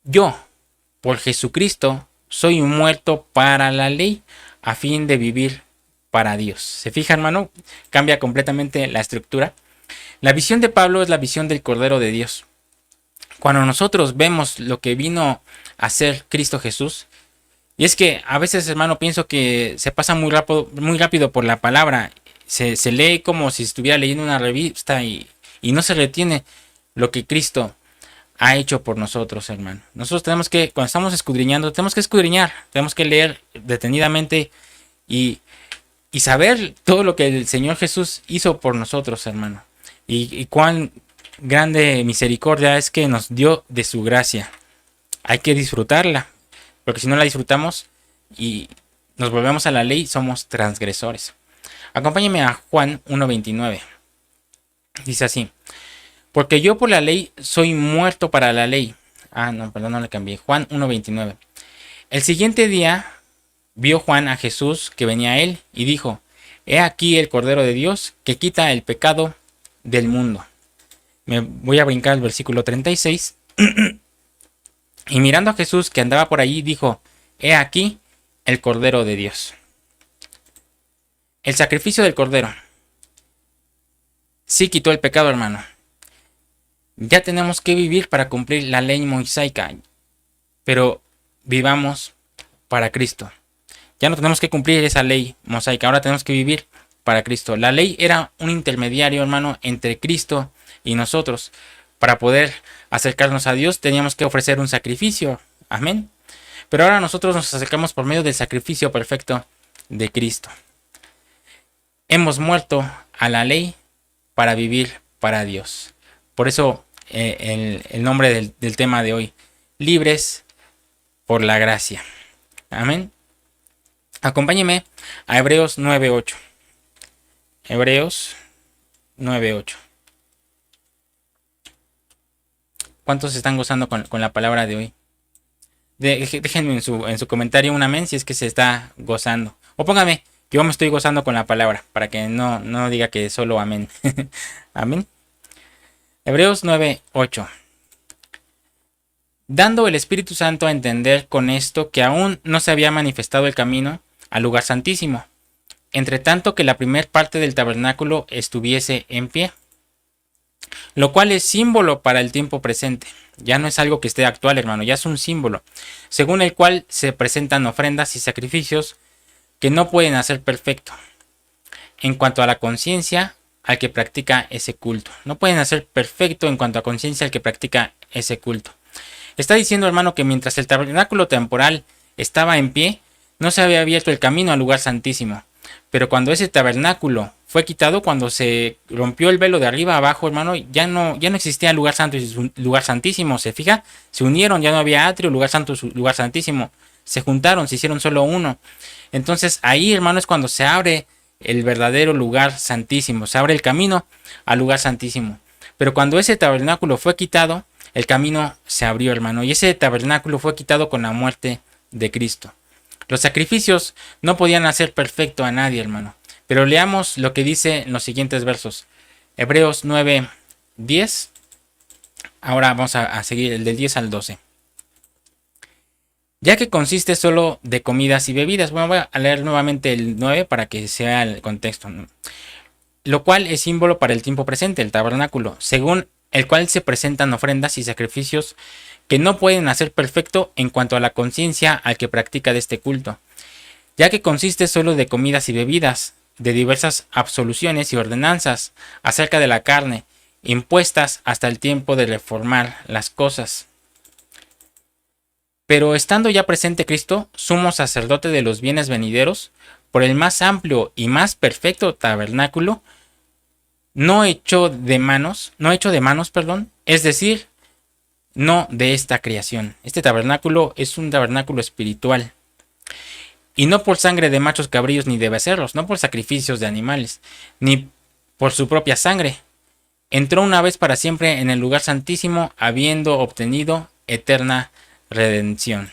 yo por Jesucristo soy muerto para la ley, a fin de vivir para Dios. ¿Se fija, hermano? Cambia completamente la estructura. La visión de Pablo es la visión del Cordero de Dios. Cuando nosotros vemos lo que vino a hacer Cristo Jesús, y es que a veces, hermano, pienso que se pasa muy rápido por la palabra, se lee como si estuviera leyendo una revista y no se retiene lo que Cristo ha hecho por nosotros, hermano. Nosotros tenemos que, cuando estamos escudriñando, tenemos que escudriñar, tenemos que leer detenidamente y saber todo lo que el Señor Jesús hizo por nosotros, hermano. Y cuán grande misericordia es que nos dio de su gracia. Hay que disfrutarla, porque si no la disfrutamos y nos volvemos a la ley, somos transgresores. Acompáñenme a Juan 1:29. Dice así: porque yo por la ley soy muerto para la ley. No le cambié. Juan 1:29. El siguiente día vio Juan a Jesús que venía a él y dijo: he aquí el Cordero de Dios que quita el pecado del mundo. Me voy a brincar al versículo 36. Y mirando a Jesús que andaba por allí, dijo: he aquí el Cordero de Dios. El sacrificio del Cordero sí quitó el pecado, hermano. Ya tenemos que vivir para cumplir la ley mosaica, pero vivamos para Cristo. Ya no tenemos que cumplir esa ley mosaica, ahora tenemos que vivir para Cristo. La ley era un intermediario, hermano, entre Cristo y nosotros. Para poder acercarnos a Dios teníamos que ofrecer un sacrificio. Amén. Pero ahora nosotros nos acercamos por medio del sacrificio perfecto de Cristo. Hemos muerto a la ley para vivir para Dios. Por eso el nombre del tema de hoy: libres por la gracia. Amén. Acompáñeme a Hebreos 9:8. Hebreos 9:8. ¿Cuántos están gozando con la palabra de hoy? Déjenme en su comentario un amén si es que se está gozando. O póngame: yo me estoy gozando con la palabra, para que no diga que solo amén. Amén. Hebreos 9:8. Dando el Espíritu Santo a entender con esto que aún no se había manifestado el camino al lugar santísimo, entre tanto que la primer parte del tabernáculo estuviese en pie, lo cual es símbolo para el tiempo presente. Ya no es algo que esté actual, hermano, ya es un símbolo, según el cual se presentan ofrendas y sacrificios que no pueden hacer perfecto en cuanto a la conciencia al que practica ese culto. No pueden hacer perfecto en cuanto a conciencia al que practica ese culto. Está diciendo, hermano, que mientras el tabernáculo temporal estaba en pie, no se había abierto el camino al lugar santísimo. Pero cuando ese tabernáculo fue quitado, cuando se rompió el velo de arriba a abajo, hermano, ya no existía el lugar santo y lugar santísimo. ¿Se fija? Se unieron, ya no había atrio, lugar santo, lugar santísimo. Se juntaron, se hicieron solo uno. Entonces ahí, hermano, es cuando se abre el verdadero lugar santísimo. Se abre el camino al lugar santísimo. Pero cuando ese tabernáculo fue quitado, el camino se abrió, hermano. Y ese tabernáculo fue quitado con la muerte de Cristo. Los sacrificios no podían hacer perfecto a nadie, hermano. Pero leamos lo que dice en los siguientes versos. Hebreos 9:10. Ahora vamos a seguir el del 10 al 12. Ya que consiste solo de comidas y bebidas. Bueno, voy a leer nuevamente el 9 para que sea el contexto, ¿no? Lo cual es símbolo para el tiempo presente, el tabernáculo, según el cual se presentan ofrendas y sacrificios que no pueden hacer perfecto en cuanto a la conciencia al que practica de este culto, ya que consiste solo de comidas y bebidas, de diversas absoluciones y ordenanzas acerca de la carne, impuestas hasta el tiempo de reformar las cosas. Pero estando ya presente Cristo, sumo sacerdote de los bienes venideros, por el más amplio y más perfecto tabernáculo, no hecho de manos, perdón, es decir, no de esta creación. Este tabernáculo es un tabernáculo espiritual. Y no por sangre de machos cabríos ni de becerros, no por sacrificios de animales, ni por su propia sangre. Entró una vez para siempre en el lugar santísimo, habiendo obtenido eterna redención.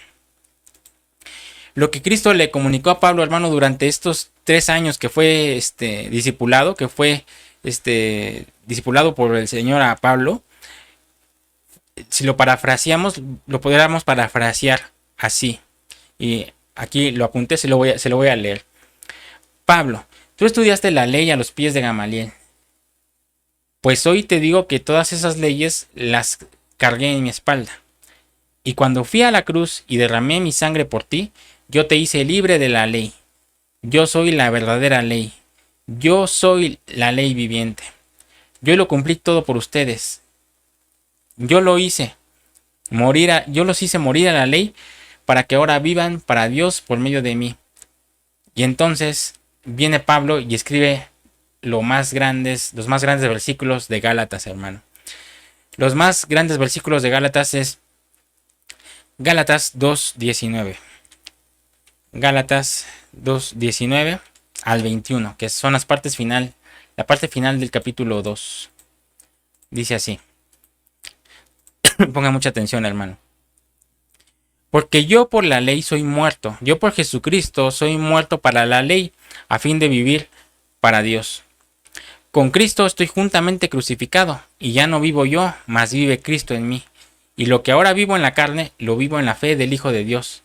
Lo que Cristo le comunicó a Pablo, hermano, durante estos 3 años que fue discipulado, discipulado por el Señor a Pablo, si lo parafraseamos, lo podríamos parafrasear así. Y aquí lo apunté, se lo voy a leer. Pablo, tú estudiaste la ley a los pies de Gamaliel. Pues hoy te digo que todas esas leyes las cargué en mi espalda. Y cuando fui a la cruz y derramé mi sangre por ti, yo te hice libre de la ley. Yo soy la verdadera ley. Yo soy la ley viviente. Yo lo cumplí todo por ustedes. Yo los hice morir a la ley para que ahora vivan para Dios por medio de mí. Y entonces viene Pablo y escribe los más grandes versículos de Gálatas, hermano. Los más grandes versículos de Gálatas es Gálatas 2:19. Gálatas 2:19 al 21, que son la parte final del capítulo 2. Dice así. Ponga mucha atención, hermano. Porque yo por la ley soy muerto, yo por Jesucristo soy muerto para la ley, a fin de vivir para Dios. Con Cristo estoy juntamente crucificado, y ya no vivo yo, mas vive Cristo en mí. Y lo que ahora vivo en la carne, lo vivo en la fe del Hijo de Dios,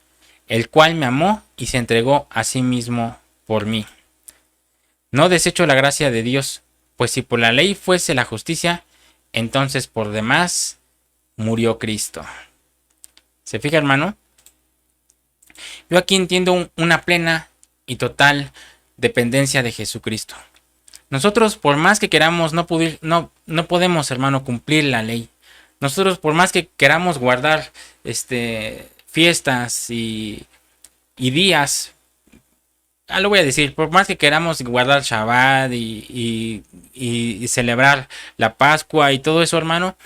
el cual me amó y se entregó a sí mismo por mí. No desecho la gracia de Dios, pues si por la ley fuese la justicia, entonces por demás murió Cristo. ¿Se fija, hermano? Yo aquí entiendo una plena y total dependencia de Jesucristo. Nosotros, por más que queramos, no podemos, hermano, cumplir la ley. Nosotros, por más que queramos guardar fiestas y días, lo voy a decir, por más que queramos guardar Shabbat y celebrar la Pascua y todo eso, hermano,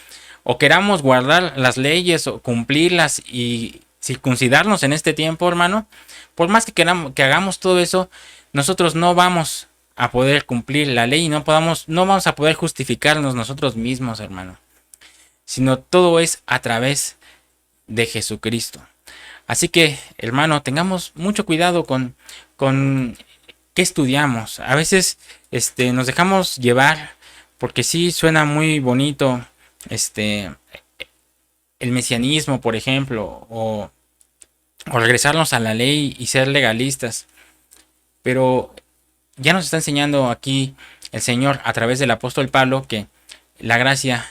o queramos guardar las leyes o cumplirlas y circuncidarnos en este tiempo, hermano, por más que hagamos todo eso, nosotros no vamos a poder cumplir la ley y no vamos a poder justificarnos nosotros mismos, hermano, sino todo es a través de Jesucristo. Así que, hermano, tengamos mucho cuidado con qué estudiamos. A veces nos dejamos llevar porque sí suena muy bonito el mesianismo, por ejemplo, o regresarnos a la ley y ser legalistas. Pero ya nos está enseñando aquí el Señor a través del apóstol Pablo que la gracia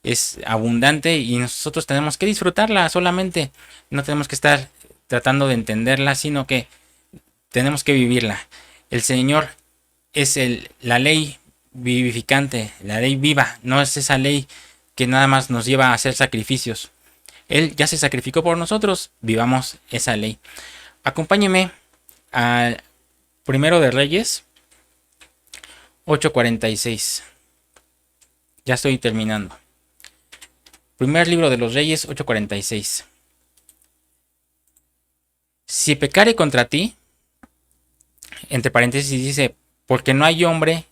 es abundante y nosotros tenemos que disfrutarla solamente. No tenemos que estar tratando de entenderla, sino que tenemos que vivirla. El Señor es la ley vivificante, la ley viva, no es esa ley que nada más nos lleva a hacer sacrificios. Él ya se sacrificó por nosotros, vivamos esa ley. Acompáñeme al Primero de Reyes 8:46. Ya estoy terminando. Primer libro de los Reyes 8:46. Si pecare contra ti, entre paréntesis dice, porque no hay hombre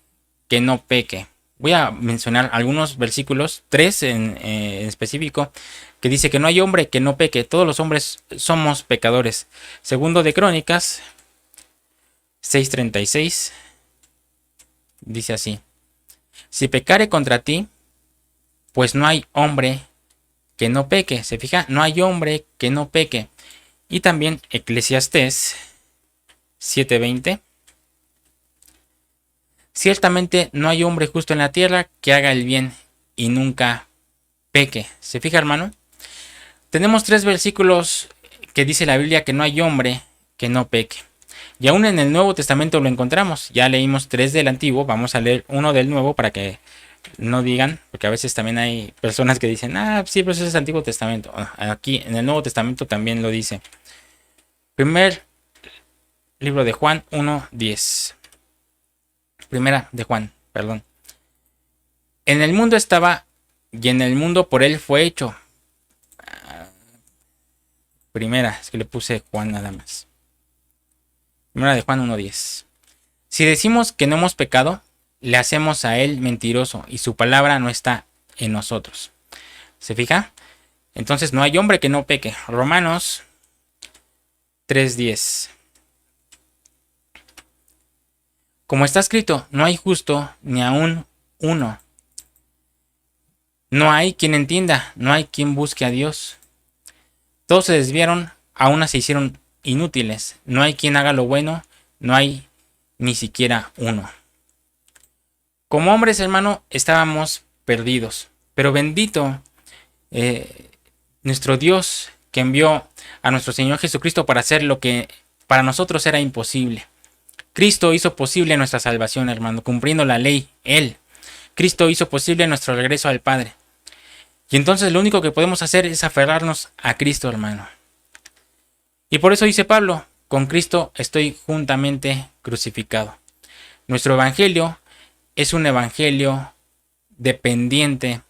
que no peque. Voy a mencionar algunos versículos, 3 en específico, que dice que no hay hombre que no peque. Todos los hombres somos pecadores. Segundo de Crónicas 6:36 dice así: si pecare contra ti, pues no hay hombre que no peque. Se fija, no hay hombre que no peque. Y también Eclesiastés 7:20: ciertamente no hay hombre justo en la tierra que haga el bien y nunca peque. ¿Se fija, hermano? Tenemos 3 versículos que dice la Biblia que no hay hombre que no peque. Y aún en el Nuevo Testamento lo encontramos. Ya leímos 3 del Antiguo, vamos a leer uno del Nuevo para que no digan, porque a veces también hay personas que dicen, ah, sí, pero eso es Antiguo Testamento. Aquí en el Nuevo Testamento también lo dice. Primer libro de Juan 1:10. Primera de Juan, perdón. En el mundo estaba y en el mundo por él fue hecho. Primera, es que le puse Juan nada más. Primera de Juan 1:10. Si decimos que no hemos pecado, le hacemos a él mentiroso y su palabra no está en nosotros. ¿Se fija? Entonces no hay hombre que no peque. Romanos 3:10. Como está escrito, no hay justo ni aún uno. No hay quien entienda, no hay quien busque a Dios. Todos se desviaron, a una se hicieron inútiles. No hay quien haga lo bueno, no hay ni siquiera uno. Como hombres, hermano, estábamos perdidos. Pero bendito nuestro Dios que envió a nuestro Señor Jesucristo para hacer lo que para nosotros era imposible. Cristo hizo posible nuestra salvación, hermano, cumpliendo la ley, Él. Cristo hizo posible nuestro regreso al Padre. Y entonces lo único que podemos hacer es aferrarnos a Cristo, hermano. Y por eso dice Pablo, con Cristo estoy juntamente crucificado. Nuestro evangelio es un evangelio dependiente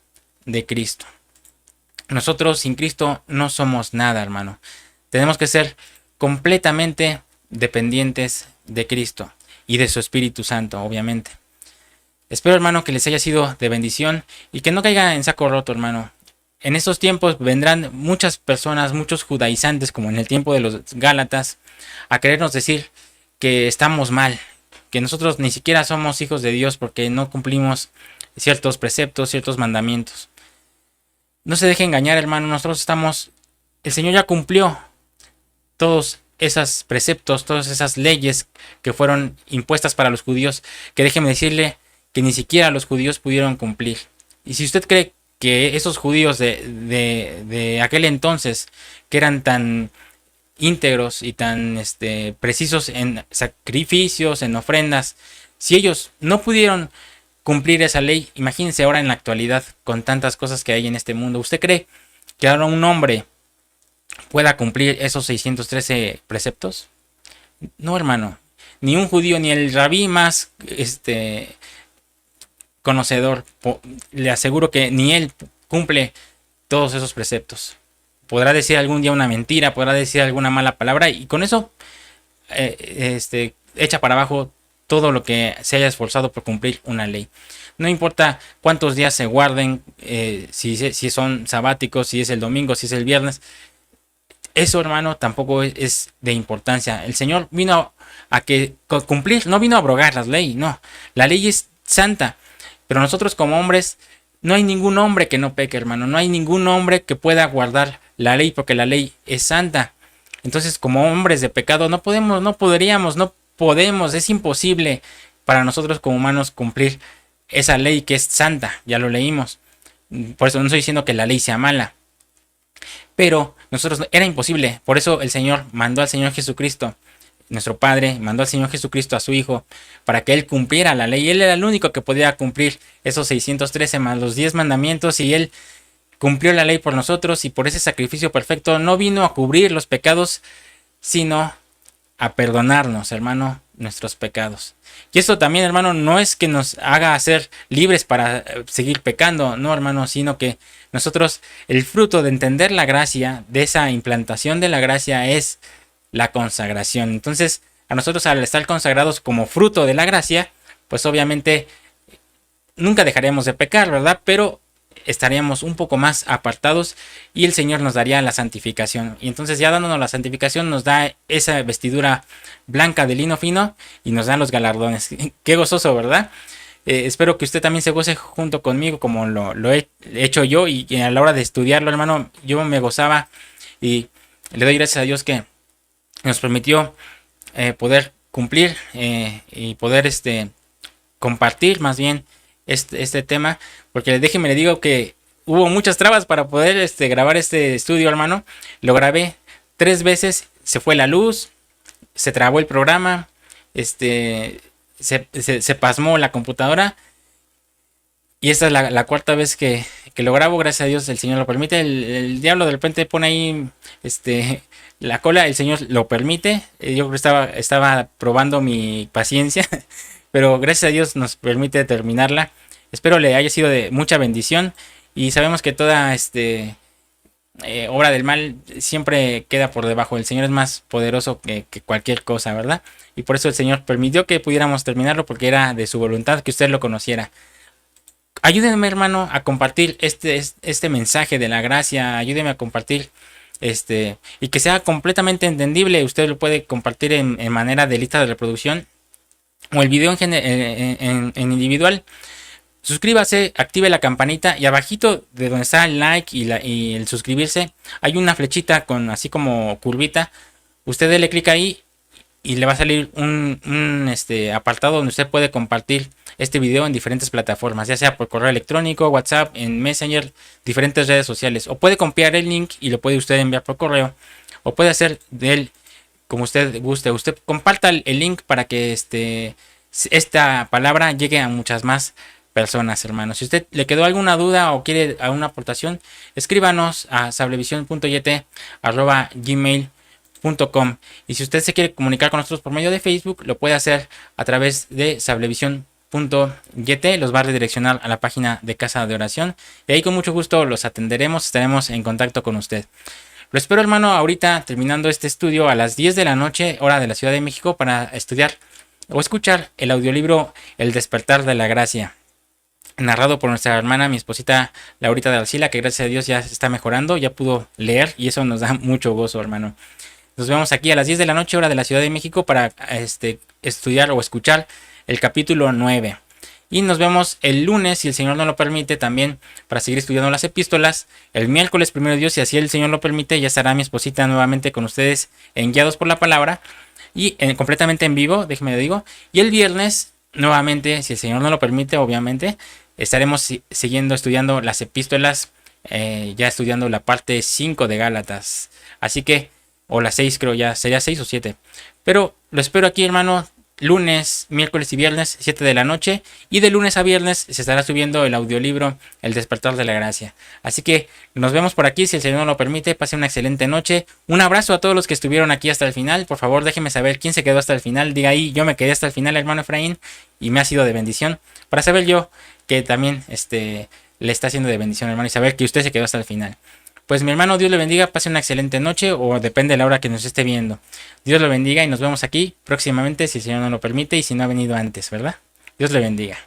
de Cristo. Nosotros sin Cristo no somos nada, hermano. Tenemos que ser completamente dependientes de Cristo y de su Espíritu Santo, obviamente. Espero, hermano, que les haya sido de bendición y que no caiga en saco roto, hermano. En estos tiempos vendrán muchas personas, muchos judaizantes, como en el tiempo de los Gálatas, a querernos decir que estamos mal, que nosotros ni siquiera somos hijos de Dios porque no cumplimos ciertos preceptos, ciertos mandamientos. No se deje engañar, hermano, el Señor ya cumplió todos esos preceptos, todas esas leyes que fueron impuestas para los judíos, que déjeme decirle que ni siquiera los judíos pudieron cumplir. Y si usted cree que esos judíos de aquel entonces, que eran tan íntegros y tan precisos en sacrificios, en ofrendas, si ellos no pudieron cumplir esa ley, imagínense ahora en la actualidad con tantas cosas que hay en este mundo. ¿Usted cree que ahora un hombre pueda cumplir esos 613 preceptos? No, hermano. Ni un judío, ni el rabí más conocedor, le aseguro que ni él cumple todos esos preceptos. Podrá decir algún día una mentira, podrá decir alguna mala palabra y con eso echa para abajo todo lo que se haya esforzado por cumplir una ley. No importa cuántos días se guarden, si son sabáticos, si es el domingo, si es el viernes. Eso, hermano, tampoco es de importancia. El Señor vino a cumplir, no vino a abrogar las leyes, no. La ley es santa, pero nosotros como hombres, no hay ningún hombre que no peque, hermano. No hay ningún hombre que pueda guardar la ley porque la ley es santa. Entonces, como hombres de pecado, no podemos, es imposible para nosotros como humanos cumplir esa ley que es santa, ya lo leímos. Por eso no estoy diciendo que la ley sea mala, pero nosotros era imposible. Por eso el Señor mandó al Señor Jesucristo, nuestro Padre, mandó al Señor Jesucristo a su Hijo para que Él cumpliera la ley. Él era el único que podía cumplir esos 613 más los 10 mandamientos y Él cumplió la ley por nosotros y por ese sacrificio perfecto no vino a cubrir los pecados, sino a perdonarnos, hermano, nuestros pecados. Y esto también, hermano, no es que nos haga ser libres para seguir pecando, no, hermano, sino que nosotros, el fruto de entender la gracia, de esa implantación de la gracia es la consagración. Entonces, a nosotros al estar consagrados como fruto de la gracia, pues obviamente nunca dejaremos de pecar, ¿verdad? Pero estaríamos un poco más apartados y el Señor nos daría la santificación. Y entonces ya dándonos la santificación nos da esa vestidura blanca de lino fino y nos dan los galardones. Qué gozoso, ¿verdad? Espero que usted también se goce junto conmigo como lo he hecho yo y a la hora de estudiarlo, hermano, yo me gozaba y le doy gracias a Dios que nos permitió poder cumplir y poder compartir más bien este tema, porque déjeme le digo que hubo muchas trabas para poder grabar este estudio, hermano. Lo grabé 3 veces, se fue la luz, se trabó el programa, se pasmó la computadora Y esta es la cuarta vez que lo grabo, gracias a Dios el Señor lo permite. El diablo de repente pone ahí la cola, el Señor lo permite. Yo creo que estaba probando mi paciencia, pero gracias a Dios nos permite terminarla. Espero le haya sido de mucha bendición y sabemos que toda obra del mal siempre queda por debajo. El Señor es más poderoso que cualquier cosa, ¿verdad? Y por eso el Señor permitió que pudiéramos terminarlo porque era de su voluntad que usted lo conociera. Ayúdenme, hermano, a compartir este mensaje de la gracia. Ayúdenme a compartir y que sea completamente entendible. Usted lo puede compartir en manera de lista de reproducción o el video en individual. Suscríbase, active la campanita y abajito de donde está el like y el suscribirse hay una flechita con así como curvita. Usted dele clic ahí y le va a salir un apartado donde usted puede compartir este video en diferentes plataformas, ya sea por correo electrónico, WhatsApp, en Messenger, diferentes redes sociales. O puede copiar el link y lo puede usted enviar por correo. O puede hacer de él como usted guste. Usted comparta el link para que esta palabra llegue a muchas más personas, hermanos. Si usted le quedó alguna duda o quiere alguna aportación, escríbanos a sablevision.yete@gmail.com. Y si usted se quiere comunicar con nosotros por medio de Facebook, lo puede hacer a través de sablevision.yete. Los va a redireccionar a la página de Casa de Oración y ahí con mucho gusto los atenderemos, estaremos en contacto con usted. Lo espero, hermano, ahorita terminando este estudio a las 10 de la noche, hora de la Ciudad de México, para estudiar o escuchar el audiolibro El Despertar de la Gracia, narrado por nuestra hermana, mi esposita Laurita de Arcila, que gracias a Dios ya está mejorando, ya pudo leer y eso nos da mucho gozo, hermano. Nos vemos aquí a las 10 de la noche, hora de la Ciudad de México, para estudiar o escuchar el capítulo 9. Y nos vemos el lunes, si el Señor nos lo permite, también para seguir estudiando las epístolas. El miércoles, primero Dios, si así el Señor lo permite, ya estará mi esposita nuevamente con ustedes en Guiados por la Palabra y completamente en vivo, déjenme le digo. Y el viernes, nuevamente, si el Señor nos lo permite, obviamente, estaremos siguiendo estudiando las epístolas, ya estudiando la parte 5 de Gálatas. Así que, o la 6 creo ya, sería 6 o 7. Pero lo espero aquí, hermano, lunes, miércoles y viernes, 7 de la noche. Y de lunes a viernes se estará subiendo el audiolibro El Despertar de la Gracia. Así que nos vemos por aquí, si el Señor lo permite. Pase una excelente noche. Un abrazo a todos los que estuvieron aquí hasta el final. Por favor, déjenme saber quién se quedó hasta el final. Diga ahí, yo me quedé hasta el final, hermano Efraín, y me ha sido de bendición. Para saber yo que también le está haciendo de bendición, hermano, y saber que usted se quedó hasta el final. Pues mi hermano, Dios le bendiga, pase una excelente noche, o depende de la hora que nos esté viendo. Dios lo bendiga y nos vemos aquí próximamente, si el Señor nos lo permite y si no ha venido antes, ¿verdad? Dios le bendiga.